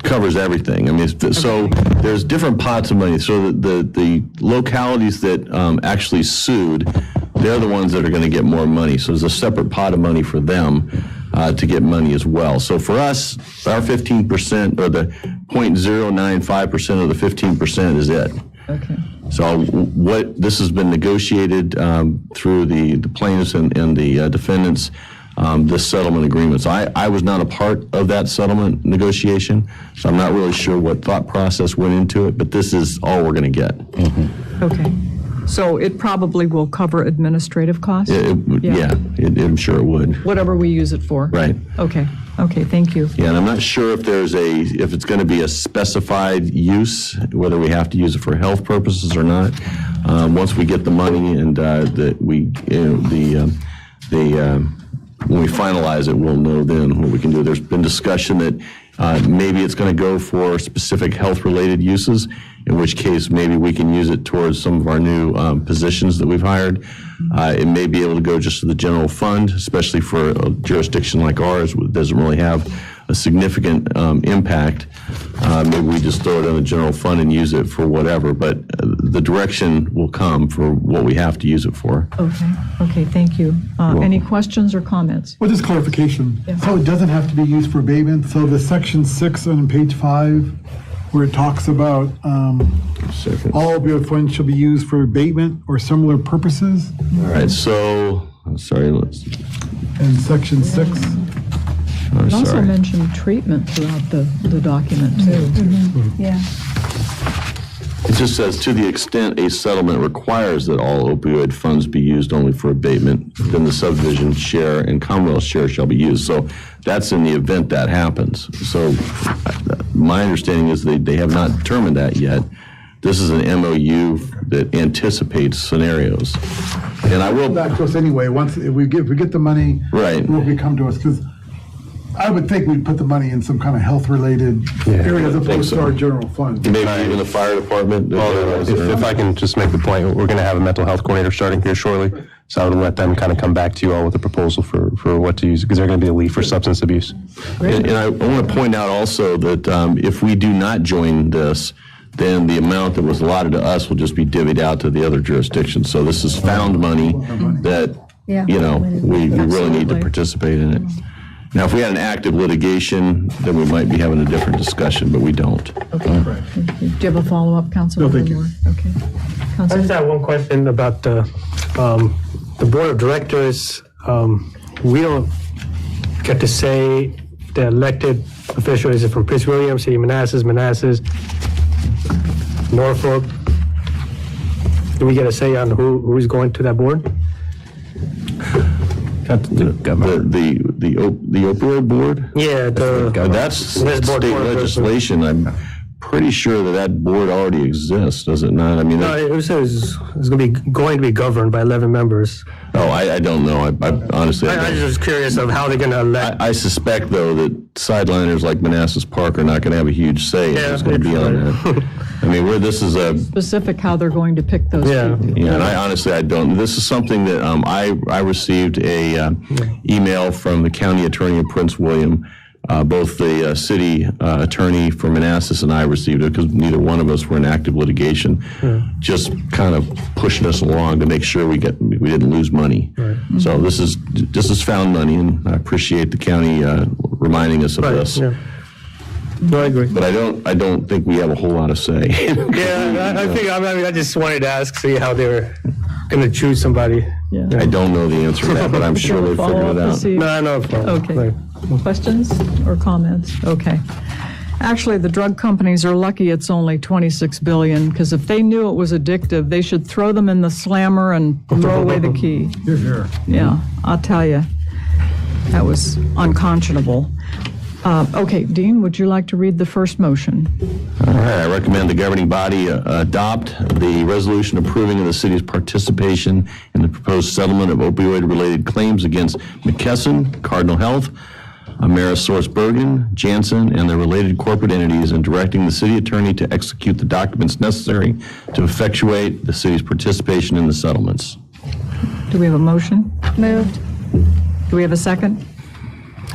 covers everything. I mean, so there's different pots of money. So the localities that actually sued they're the ones that are going to get more money. So there's a separate pot of money for them to get money as well. So for us, our 15% or the 0.095% of the 15% is it. Okay. So this has been negotiated through the plaintiffs and the defendants, this settlement agreement. So I was not a part of that settlement negotiation, so I'm not really sure what thought process went into it, but this is all we're going to get. Okay. So it probably will cover administrative costs? I'm sure it would. Whatever we use it for? Right. Okay, thank you. Yeah, and I'm not sure if if it's going to be a specified use, whether we have to use it for health purposes or not. Once we get the money and when we finalize it, we'll know then what we can do. There's been discussion that maybe it's going to go for specific health-related uses, in which case maybe we can use it towards some of our new positions that we've hired. It may be able to go just to the general fund, especially for a jurisdiction like ours, that doesn't really have a significant impact. Maybe we just throw it in the general fund and use it for whatever, but the direction will come for what we have to use it for. Okay, thank you. Any questions or comments? Well, just clarification. Yeah. So it doesn't have to be used for abatement. So the section 6 on page 5, where it talks about all opioid funds shall be used for abatement or similar purposes. All right, so, And section 6. It also mentioned treatment throughout the document, too. Yeah. It just says, to the extent a settlement requires that all opioid funds be used only for abatement, then the subdivision share and Commonwealth share shall be used. So that's in the event that happens. So my understanding is they have not determined that yet. This is an MOU that anticipates scenarios. And I will... Come back to us anyway, if we get the money. Right. It will come to us, because I would think we'd put the money in some kind of health-related area as opposed to our general fund. Maybe even the fire department. If I can just make the point, we're going to have a mental health coordinator starting here shortly, so I would let them kind of come back to you all with a proposal for what to use, because they're going to be a lead for substance abuse. And I want to point out also that if we do not join this, then the amount that was allotted to us will just be divvied out to the other jurisdictions. So this is found money that, we really need to participate in it. Now, if we had an active litigation, then we might be having a different discussion, but we don't. Okay. Do you have a follow-up, Councilmember Moore? Okay. I just have one question about the board of directors. We don't get to say the elected official. Is it from Prince William, City of Manassas, Norfolk? Do we get a say on who's going to that board? The opioid board? Yeah, That's state legislation. I'm pretty sure that board already exists, does it not? I mean, no, it says it's going to be governed by 11 members. Oh, I don't know. I honestly, I was just curious of how they're going to elect. I suspect, though, that sideliners like Manassas Park are not going to have a huge say if it's going to be on that. I mean, this is a specific how they're going to pick those people. Yeah, and I don't. This is something that I received a email from the county attorney of Prince William. Both the city attorney for Manassas and I received it, because neither one of us were in active litigation, just kind of pushing us along to make sure we didn't lose money. Right. So this is found money, and I appreciate the county reminding us of this. Yeah. No, I agree. But I don't think we have a whole lot of say. I just wanted to ask, see how they were going to choose somebody. Yeah. I don't know the answer to that, but I'm sure they figured it out. No, no problem. Okay. Questions or comments? Okay. Actually, the drug companies are lucky it's only $26 billion, because if they knew it was addictive, they should throw them in the slammer and throw away the key. Here. Yeah, I'll tell you. That was unconscionable. Okay, Dean, would you like to read the first motion? All right, I recommend the governing body adopt the resolution approving of the city's participation in the proposed settlement of opioid-related claims against McKesson, Cardinal Health, AmerisourceBergen, Janssen, and their related corporate entities, and directing the city attorney to execute the documents necessary to effectuate the city's participation in the settlements. Do we have a motion? Moved. Do we have a second?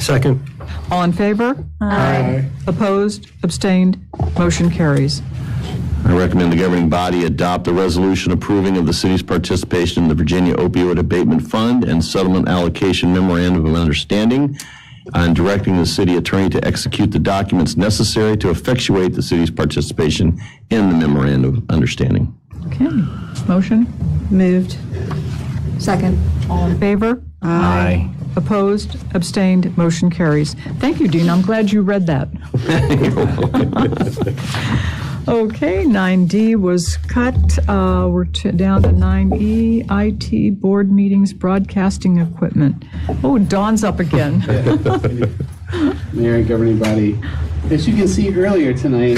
Second. All in favor? Aye. Opposed? Abstained? Motion carries. I recommend the governing body adopt a resolution approving of the city's participation in the Virginia Opioid Abatement Fund and Settlement Allocation Memorandum of Understanding, and directing the city attorney to execute the documents necessary to effectuate the city's participation in the Memorandum of Understanding. Okay, motion? Moved. Second. All in favor? Aye. Opposed? Abstained? Motion carries. Thank you, Dean. I'm glad you read that. Okay, 9D was cut. We're down to 9E, IT, board meetings, broadcasting equipment. Oh, Dawn's up again. Mayor and governing body, as you can see earlier tonight,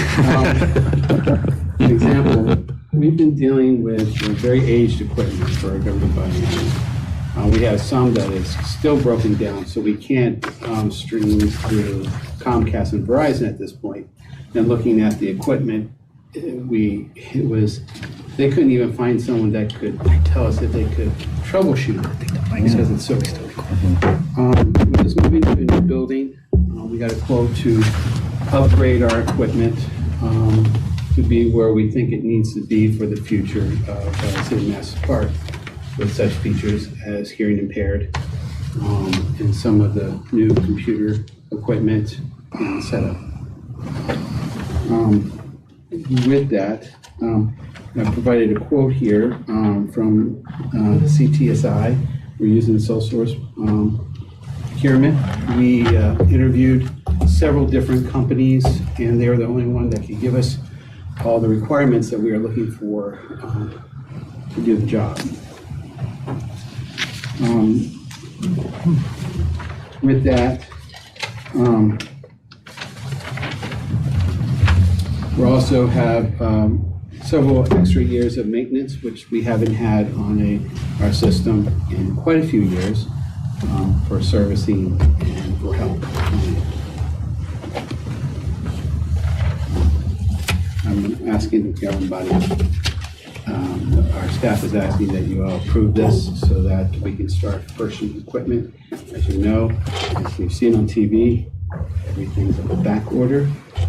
an example, we've been dealing with very aged equipment for our governing body. We have some that is still broken down, so we can't stream through Comcast and Verizon at this point. And looking at the equipment, they couldn't even find someone that could tell us if they could troubleshoot it because it's so old. We're just moving to a new building. We got a quote to upgrade our equipment to be where we think it needs to be for the future of City of Manassas Park, with such features as hearing impaired and some of the new computer equipment and setup. With that, I provided a quote here from CTSI. We're using sole source procurement. We interviewed several different companies, and they were the only one that could give us all the requirements that we are looking for to do the job. With that, we also have several extra years of maintenance, which we haven't had on our system in quite a few years for servicing and for help. I'm asking the governing body, our staff is asking that you all approve this so that we can start purchasing equipment. As you know, as we've seen on TV, everything's on the back order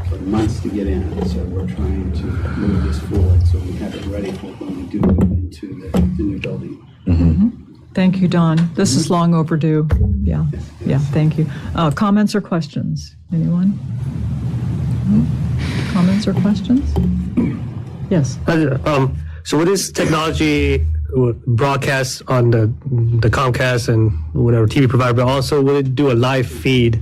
for months to get in. So we're trying to move this forward so we have it ready for when we do move into the new building. Mm-hmm. Thank you, Don. This is long overdue. Yeah, yeah, thank you. Comments or questions? Anyone? Comments or questions? Yes. So with this technology broadcast on the Comcast and whatever TV provider, but also will it do a live feed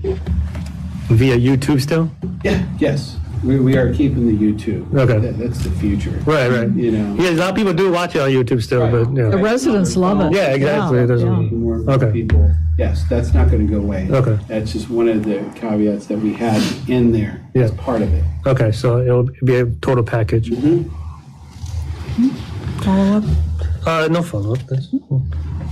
via YouTube still? Yeah, yes. We are keeping the YouTube. Okay. That's the future. Right. You know. Yeah, a lot of people do watch it on YouTube still, Right. but yeah. The residents love it. Yeah, exactly. Yeah, There's a- yeah. More Okay. people. Yes, that's not going to go away. Okay. That's just one of the caveats that we had in there as Yeah. part of it. Okay, so it'll be a total package. Follow-up? No follow-up.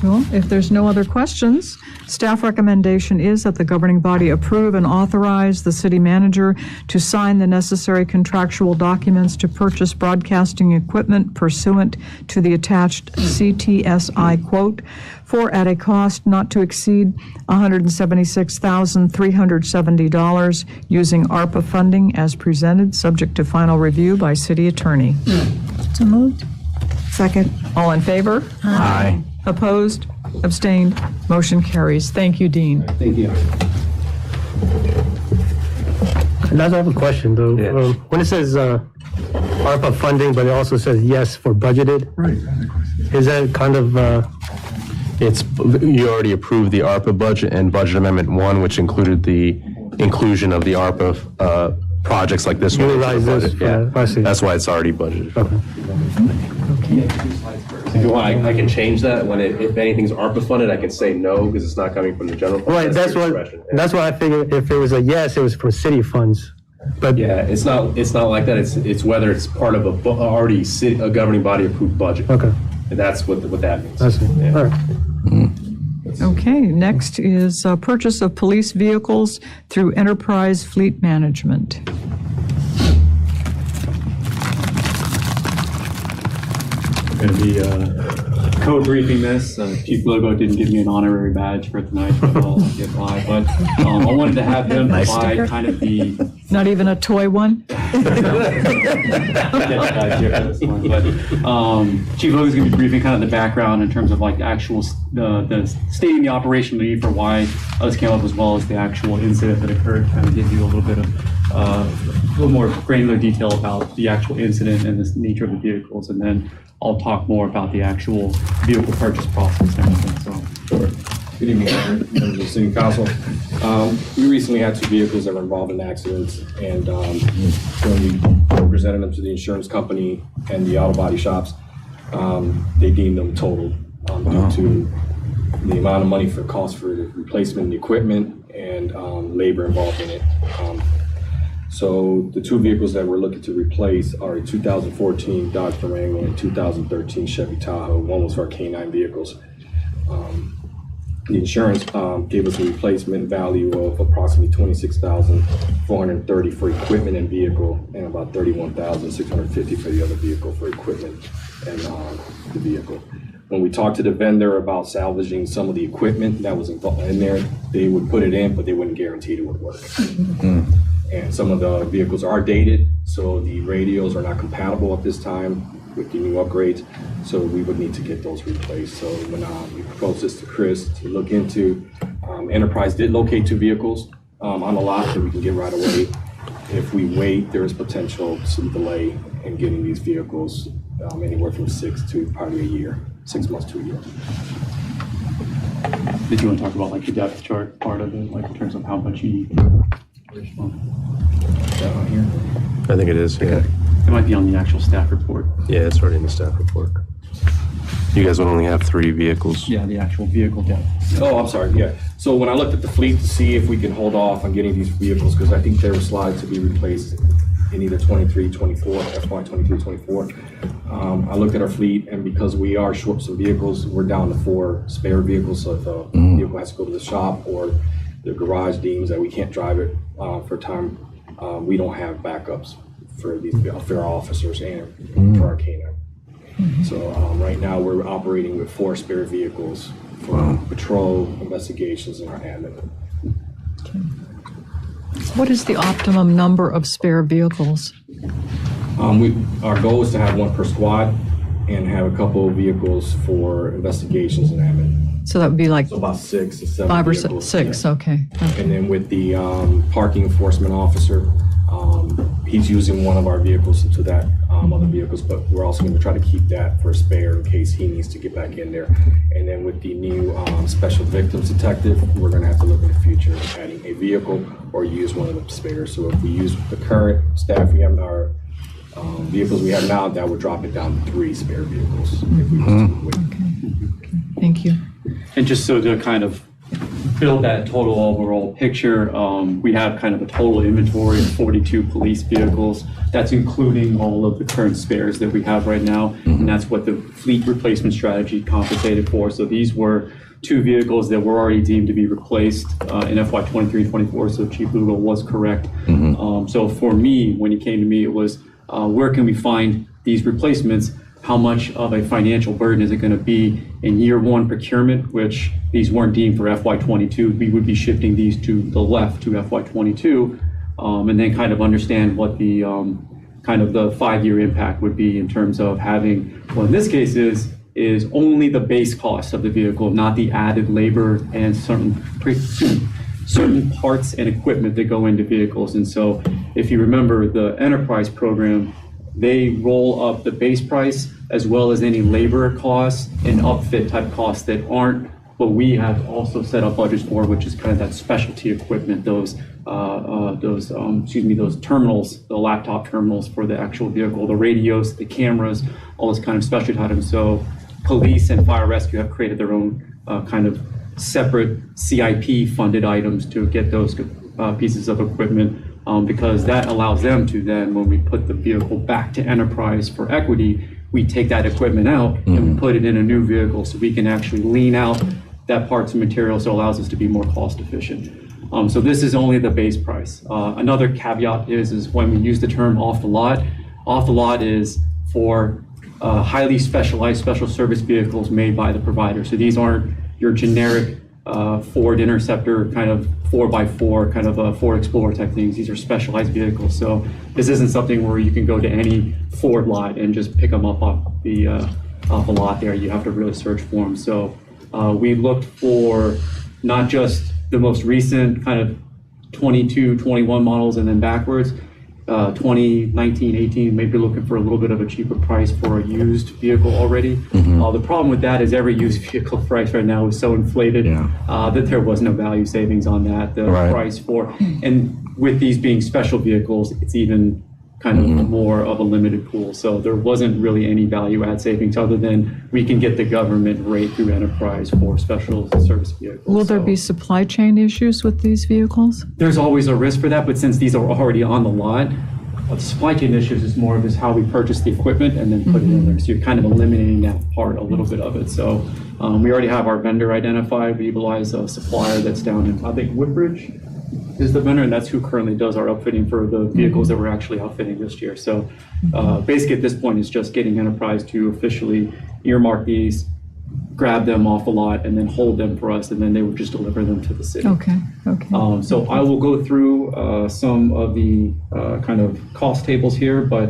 Well, if there's no other questions, staff recommendation is that the governing body approve and authorize the city manager to sign the necessary contractual documents to purchase broadcasting equipment pursuant to the attached CTSI quote for at a cost not to exceed $176,370 using ARPA funding as presented, subject to final review by city attorney. So moved. Second. All in favor? Aye. Opposed? Abstained? Motion carries. Thank you, Dean. Thank you. That's I have a question though. When it says ARPA funding, but it also says yes for budgeted. Right. Is that kind of You already approved the ARPA budget and Budget Amendment 1, which included the inclusion of the ARPA projects like this one. into the Utilize this budget. for Yeah, that. I see. that's why it's already budgeted. okay? If you want, I can change that. If anything's ARPA funded, I can say no because it's not coming from the general fund. Right. That's your what. discretion. That's why I figured if it was a yes, it was from city funds. But Yeah, it's not like that. It's whether it's part of a governing body approved budget. Okay. And that's what that means. I see. Yeah. All right. Okay, next is purchase of police vehicles through Enterprise Fleet Management. Going to be code briefing this. Chief Logo didn't give me an honorary badge for tonight, but I'll get by. But I wanted to have him provide kind of the Not even a toy one? Chief Logan's going to be briefing kind of the background in terms of like the actual, the stating the operational need for why this came up, as well as the actual incident that occurred, kind of give you a little bit of, a little more granular detail about the actual incident and the nature of the vehicles, and then I'll talk more about the actual vehicle purchase process and everything, so. Sure. Good evening, Mayor, members of the City Council. We recently had 2 vehicles that were involved in accidents, and when we presented them to the insurance company and the auto body shops, they deemed them totaled due to the amount of money for cost for the replacement of the equipment and labor involved in it. So the 2 vehicles that we're looking to replace are a 2014 Dodge Durango and 2013 Chevy Tahoe. One was for our K9 vehicles. The insurance gave us a replacement value of approximately $26,430 for equipment and vehicle, and about $31,650 for the other vehicle for equipment and the vehicle. When we talked to the vendor about salvaging some of the equipment that was involved in there, they would put it in, but they wouldn't guarantee it would work. And some of the vehicles are dated, so the radios are not compatible at this time with the new upgrades, so we would need to get those replaced. So when we proposed this to Chris to look into, Enterprise did locate 2 vehicles on the lot that we can get right away. If we wait, there is potential some delay in getting these vehicles, anywhere from 6 to probably a year, 6 months to a year. Did you want to talk about like the depth chart part of it, like in terms of how much you need? Is that on here? I think it is, yeah. It might be on the actual staff report. Yeah, it's already in the staff report. You guys would only have 3 vehicles. Yeah, the actual vehicle depth. Oh, I'm sorry, yeah. So when I looked at the fleet to see if we can hold off on getting these vehicles, because I think they were slotted to be replaced in either 23, 24, FY 23, 24. I looked at our fleet, and because we are short some vehicles, we're down to 4 spare vehicles. So if a vehicle has to go to the shop or the garage deems that we can't drive it for time, we don't have backups for these for our officers and for our K9. So right now we're operating with 4 spare vehicles for patrol, investigations, and our admin. What is the optimum number of spare vehicles? Our goal is to have 1 per squad and have a couple of vehicles for investigations and admin. So that would be like So about 6 to 7 5 or vehicles, 6, yeah. okay. And then with the parking enforcement officer, he's using one of our vehicles into that other vehicles, but we're also going to try to keep that for a spare in case he needs to get back in there. And then with the new special victims detective, we're going to have to look in the future at adding a vehicle or use one of the spares. So if we use the current staff we have in our vehicles we have now, that would drop it down to 3 spare vehicles. If we use 2 with. Thank you. And just so to kind of build that total overall picture, we have kind of a total inventory of 42 police vehicles. That's including all of the current spares that we have right now. And that's what the fleet replacement strategy compensated for. So these were 2 vehicles that were already deemed to be replaced in FY 23 24. So Chief Lugo was correct. So for me, when he came to me, it was where can we find these replacements? How much of a financial burden is it going to be in year 1 procurement, which these weren't deemed for FY 22. We would be shifting these to the left to FY 22, and then kind of understand what the kind of the 5-year impact would be in terms of having, well, in this case is only the base cost of the vehicle, not the added labor and certain parts and equipment that go into vehicles. And so if you remember the enterprise program, they roll up the base price as well as any labor costs and upfit type costs that aren't what we have also set up budgets for, which is kind of that specialty equipment, those terminals, the laptop terminals for the actual vehicle, the radios, the cameras, all those kind of specialty items. So police and fire rescue have created their own kind of separate CIP funded items to get those pieces of equipment. Because that allows them to then, when we put the vehicle back to enterprise for equity, we take that equipment out and we put it in a new vehicle so we can actually lean out that parts and materials, so it allows us to be more cost efficient. So this is only the base price. Another caveat is when we use the term off the lot is for highly specialized special service vehicles made by the provider. So these aren't your generic Ford Interceptor, kind of 4x4, kind of a Ford Explorer type things. These are specialized vehicles. So this isn't something where you can go to any Ford lot and just pick them up off a lot there. You have to really search for them. So we looked for not just the most recent kind of 22, 21 models and then backwards, 20, 19, 18, maybe looking for a little bit of a cheaper price for a used vehicle already. The problem with that is every used vehicle price right now is so inflated that there was no value savings on that. The price for, and with these being special vehicles, it's even kind of more of a limited pool. So there wasn't really any value add savings other than we can get the government rate through enterprise for special service vehicles. Will there be supply chain issues with these vehicles? There's always a risk for that, but since these are already on the lot, the supply chain issues is more of just how we purchase the equipment and then put it in there. So you're kind of eliminating that part, a little bit of it. So we already have our vendor identified. We utilize a supplier that's down in, I think, Woodbridge is the vendor, and that's who currently does our outfitting for the vehicles that we're actually outfitting this year. So basically at this point, it's just getting enterprise to officially earmark these, grab them off a lot, and then hold them for us, and then they would just deliver them to the city. Okay. So I will go through some of the kind of cost tables here, but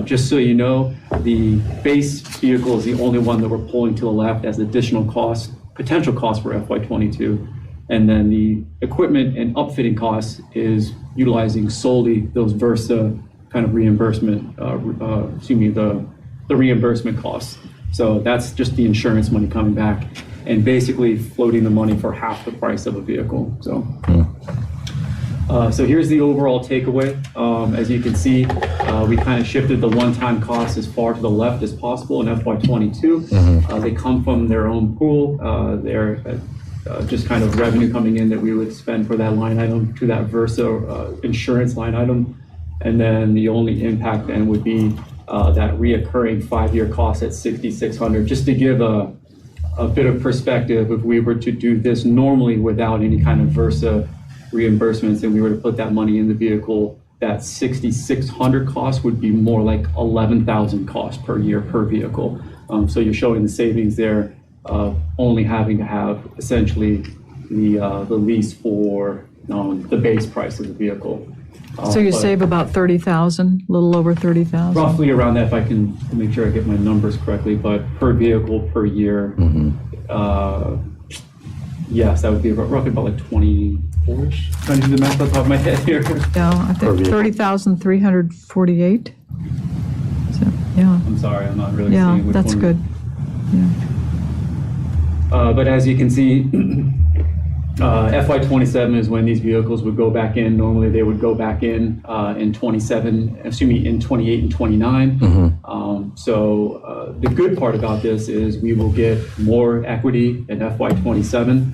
just so you know, the base vehicle is the only one that we're pulling to the left as additional cost, potential cost for FY22. And then the equipment and upfitting costs is utilizing solely those Versa kind of reimbursement, the reimbursement costs. So that's just the insurance money coming back and basically floating the money for half the price of a vehicle. So, so here's the overall takeaway. As you can see, we kind of shifted the one-time costs as far to the left as possible in FY22. They come from their own pool. They're just kind of revenue coming in that we would spend for that line item to that Versa insurance line item. And then the only impact then would be that reoccurring 5-year cost at $6,600. Just to give a bit of perspective, if we were to do this normally without any kind of Versa reimbursements and we were to put that money in the vehicle, that $6,600 cost would be more like $11,000 cost per year per vehicle. So you're showing the savings there of only having to have essentially the lease for the base price of the vehicle. So you save about 30,000, a little over 30,000? Roughly around that, if I can make sure I get my numbers correctly, but per vehicle per year, yes, that would be roughly about like 24-ish. Trying to do the math off the top of my head here. Yeah, I think 30,348. So, yeah. I'm sorry, I'm not really seeing which that's one. good. Yeah. But as you can see, FY27 is when these vehicles would go back in. Normally they would go back in 28 and 29. So the good part about this is we will get more equity in FY27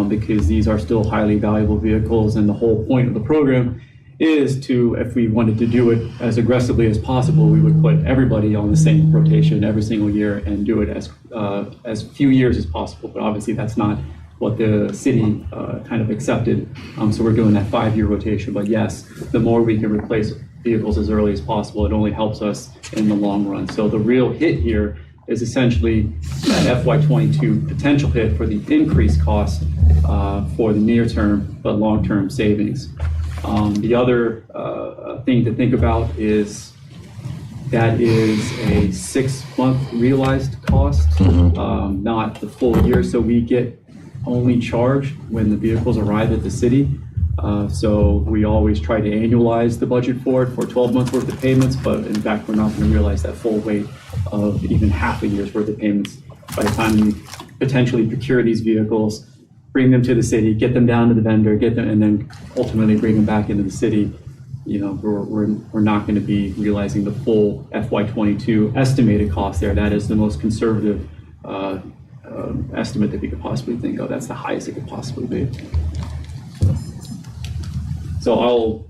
because these are still highly valuable vehicles, and the whole point of the program is to, if we wanted to do it as aggressively as possible, we would put everybody on the same rotation every single year and do it as few years as possible. But obviously that's not what the city kind of accepted. So we're doing that 5-year rotation. But yes, the more we can replace vehicles as early as possible, it only helps us in the long run. So the real hit here is essentially that FY22 potential hit for the increased cost for the near term, but long-term savings. The other thing to think about is that is a 6-month realized cost, not the full year. So we get only charged when the vehicles arrive at the city. So we always try to annualize the budget for it for 12 months worth of payments, but in fact, we're not going to realize that full weight of even half a year's worth of payments by the time we potentially procure these vehicles, bring them to the city, get them down to the vendor, get them, and then ultimately bring them back into the city. You know, we're not going to be realizing the full FY22 estimated cost there. That is the most conservative estimate that we could possibly think of. That's the highest it could possibly be. So I'll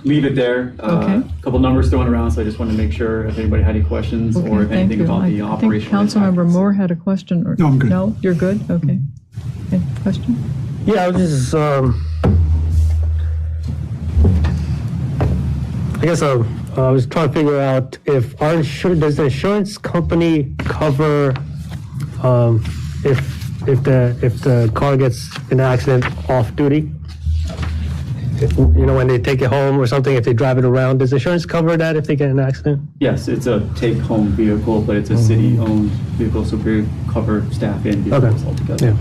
leave it there. A couple numbers thrown around, so I just wanted to make sure if anybody had any questions or if anything about the operational. I think Councilmember Moore had a question. No, I'm good. No, you're good? Okay. Any question? Yeah, I was just, I guess I was trying to figure out if does the insurance company cover if if the car gets in an accident off duty, you know, when they take it home or something, if they drive it around, does insurance cover that if they get in an accident? Yes, it's a take-home vehicle, but it's a city-owned vehicle, so we cover staff and vehicles altogether. Yeah.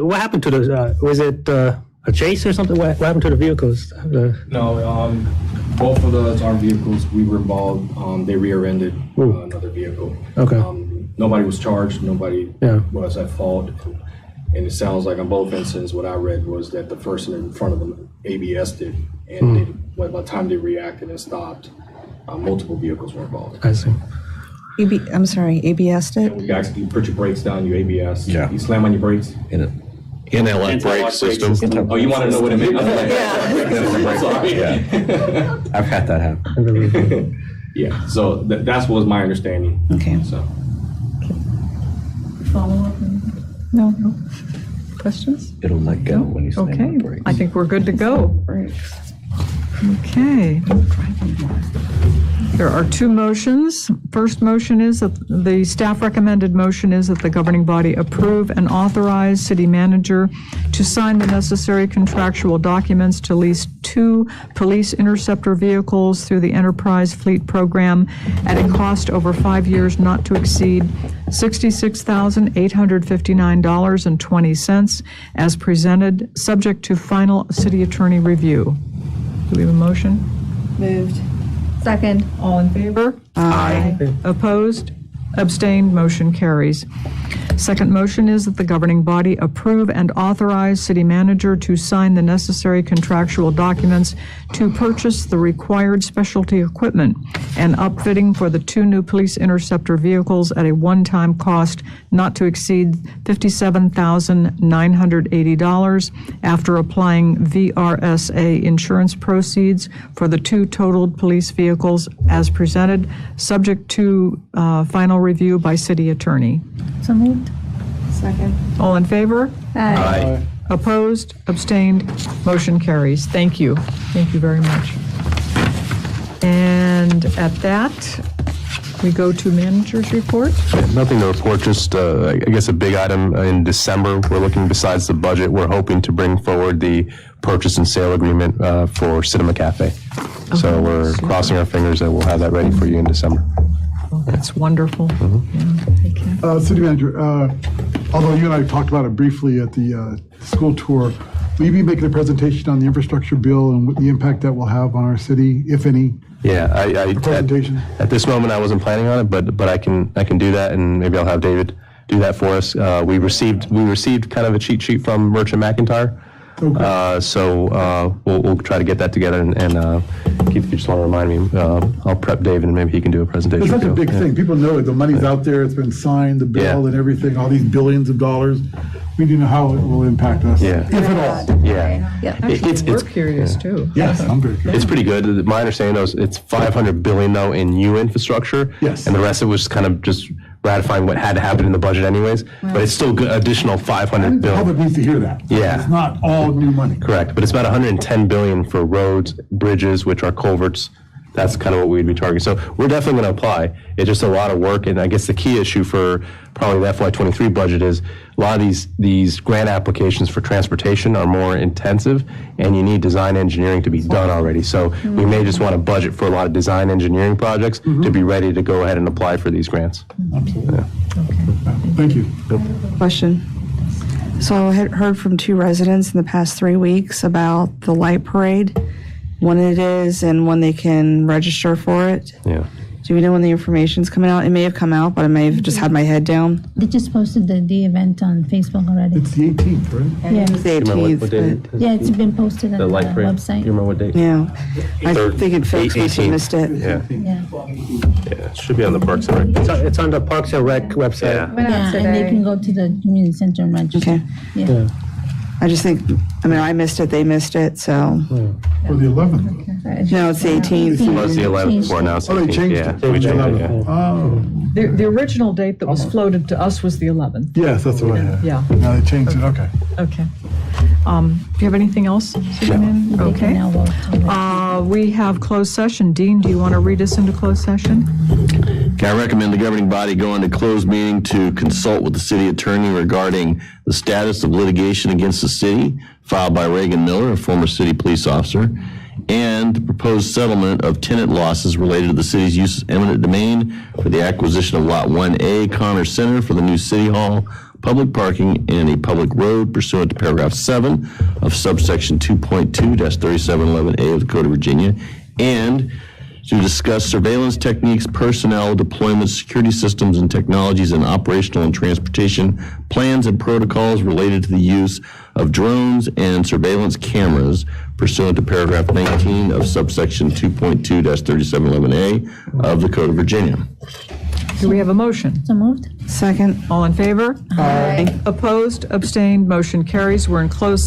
What happened to the, was it a chase or something? What happened to the vehicles? No, both of those armed vehicles, we were involved, they rear-ended another vehicle. Okay. Nobody was charged, nobody Yeah. was at fault. And it sounds like on both instances, what I read was that the person in front of them ABS'd it, and by the time they reacted and stopped, multiple vehicles were involved. I see. I'm sorry, ABS'd it? You actually put your brakes down, you ABS, Yeah. you slam on your brakes. NLF brake system. Oh, you want to know what it meant? Sorry. Yeah. I've had that happen. Yeah, so that's what was my understanding. Okay. So. Follow-up? No. Questions? It'll let go when you slam on Okay, the brakes. I think we're good to go. Okay. There are two motions. First motion is that the staff recommended motion is that the governing body approve and authorize city manager to sign the necessary contractual documents to lease 2 police interceptor vehicles through the Enterprise Fleet Program at a cost over 5 years not to exceed $66,859.20 as presented, subject to final city attorney review. Do we have a motion? Moved. Second. All in favor? Aye. Opposed? Abstained? Motion carries. Second motion is that the governing body approve and authorize city manager to sign the necessary contractual documents to purchase the required specialty equipment and upfitting for the 2 new police interceptor vehicles at a one-time cost not to exceed $57,980 after applying VRSA insurance proceeds for the 2 totaled police vehicles as presented, subject to final review by city attorney. So moved. Second. All in favor? Aye. Opposed? Abstained? Motion carries. Thank you. Thank you very much. And at that, we go to manager's report. Nothing to report, just I guess a big item in December. We're looking, besides the budget, we're hoping to bring forward the purchase and sale agreement for Cinema Cafe. So we're crossing our fingers that we'll have that ready for you in December. Oh, that's wonderful. Yeah, City Manager, although you and I talked about it briefly at the school tour, will you be making a presentation on the infrastructure bill and what the impact that will have on our city, if any? Yeah, Presentation. at this moment, I wasn't planning on it, but I can do that, and maybe I'll have David do that for us. We received kind of a cheat sheet from Merchant McIntyre. Okay. So we'll try to get that together, and Keith, if you just want to remind me, I'll prep David, and maybe he can do a presentation. It's such a too. big thing. People know it. The money's out there. It's been signed, the bill and everything, all these billions of dollars. We do know how it will impact us. Yeah. If at all. Yeah. Actually, we're curious too. Yes, I'm very curious. It's pretty good. My understanding though is it's $500 billion though in new infrastructure. Yes. And the rest of it was kind of just ratifying what had to happen in the budget anyways. But it's still good, additional $500 The public billion. needs to hear that. Yeah. It's not all new money. Correct, but it's about $110 billion for roads, bridges, which are culverts. That's kind of what we'd be targeting. So we're definitely going to apply. It's just a lot of work, and I guess the key issue for probably the FY23 budget is a lot of these grant applications for transportation are more intensive, and you need design engineering to be done already. So we may just want to budget for a lot of design engineering projects to be ready to go ahead and apply for these grants. Absolutely. Yeah. Thank you. Question. So I had heard from 2 residents in the past 3 weeks about the light parade, when it is and when they can register for it. Yeah. Do we know when the information's coming out? It may have come out, but I may have just had my head down. They just posted the event on Facebook already. It's the 18th, right? Yeah, It's the 18th. What day? but- yeah, it's been posted on The the light parade? Do website. you remember what date? Yeah. I Third- figured folks must have 18th. missed it. Yeah. Yeah, Yeah. It should be on the Parks and Rec. It's on the Parks and Rec website. Yeah. yeah, and they can go to the community center and register. Okay. Yeah. I just think, I missed it, they missed it, so. For the 11th. No, it's the 18th. Well, it's the 11th before now. Oh, they changed Yeah. it. We changed it, yeah. Oh, The original date that was floated to us was the 11th. yes, that's what I had. Yeah. Now they changed it, okay. Okay. Do you have anything else, City Manager? They Okay. can now vote on it. We have closed session. Dean, do you want to read us into closed session? Okay, I recommend the governing body go into closed meeting to consult with the city attorney regarding the status of litigation against the city filed by Reagan Miller, a former city police officer, and the proposed settlement of tenant losses related to the city's use of eminent domain for the acquisition of Lot 1A Connor Center for the new city hall, public parking, and a public road pursuant to paragraph 7 of subsection 2.2-3711A of the Code of Virginia, and to discuss surveillance techniques, personnel, deployment, security systems and technologies, and operational and transportation plans and protocols related to the use of drones and surveillance cameras pursuant to paragraph 19 of subsection 2.2-3711A of the Code of Virginia. Do we have a motion? So moved? Second. All in favor? Aye. Opposed, abstained, motion carries. We're in closed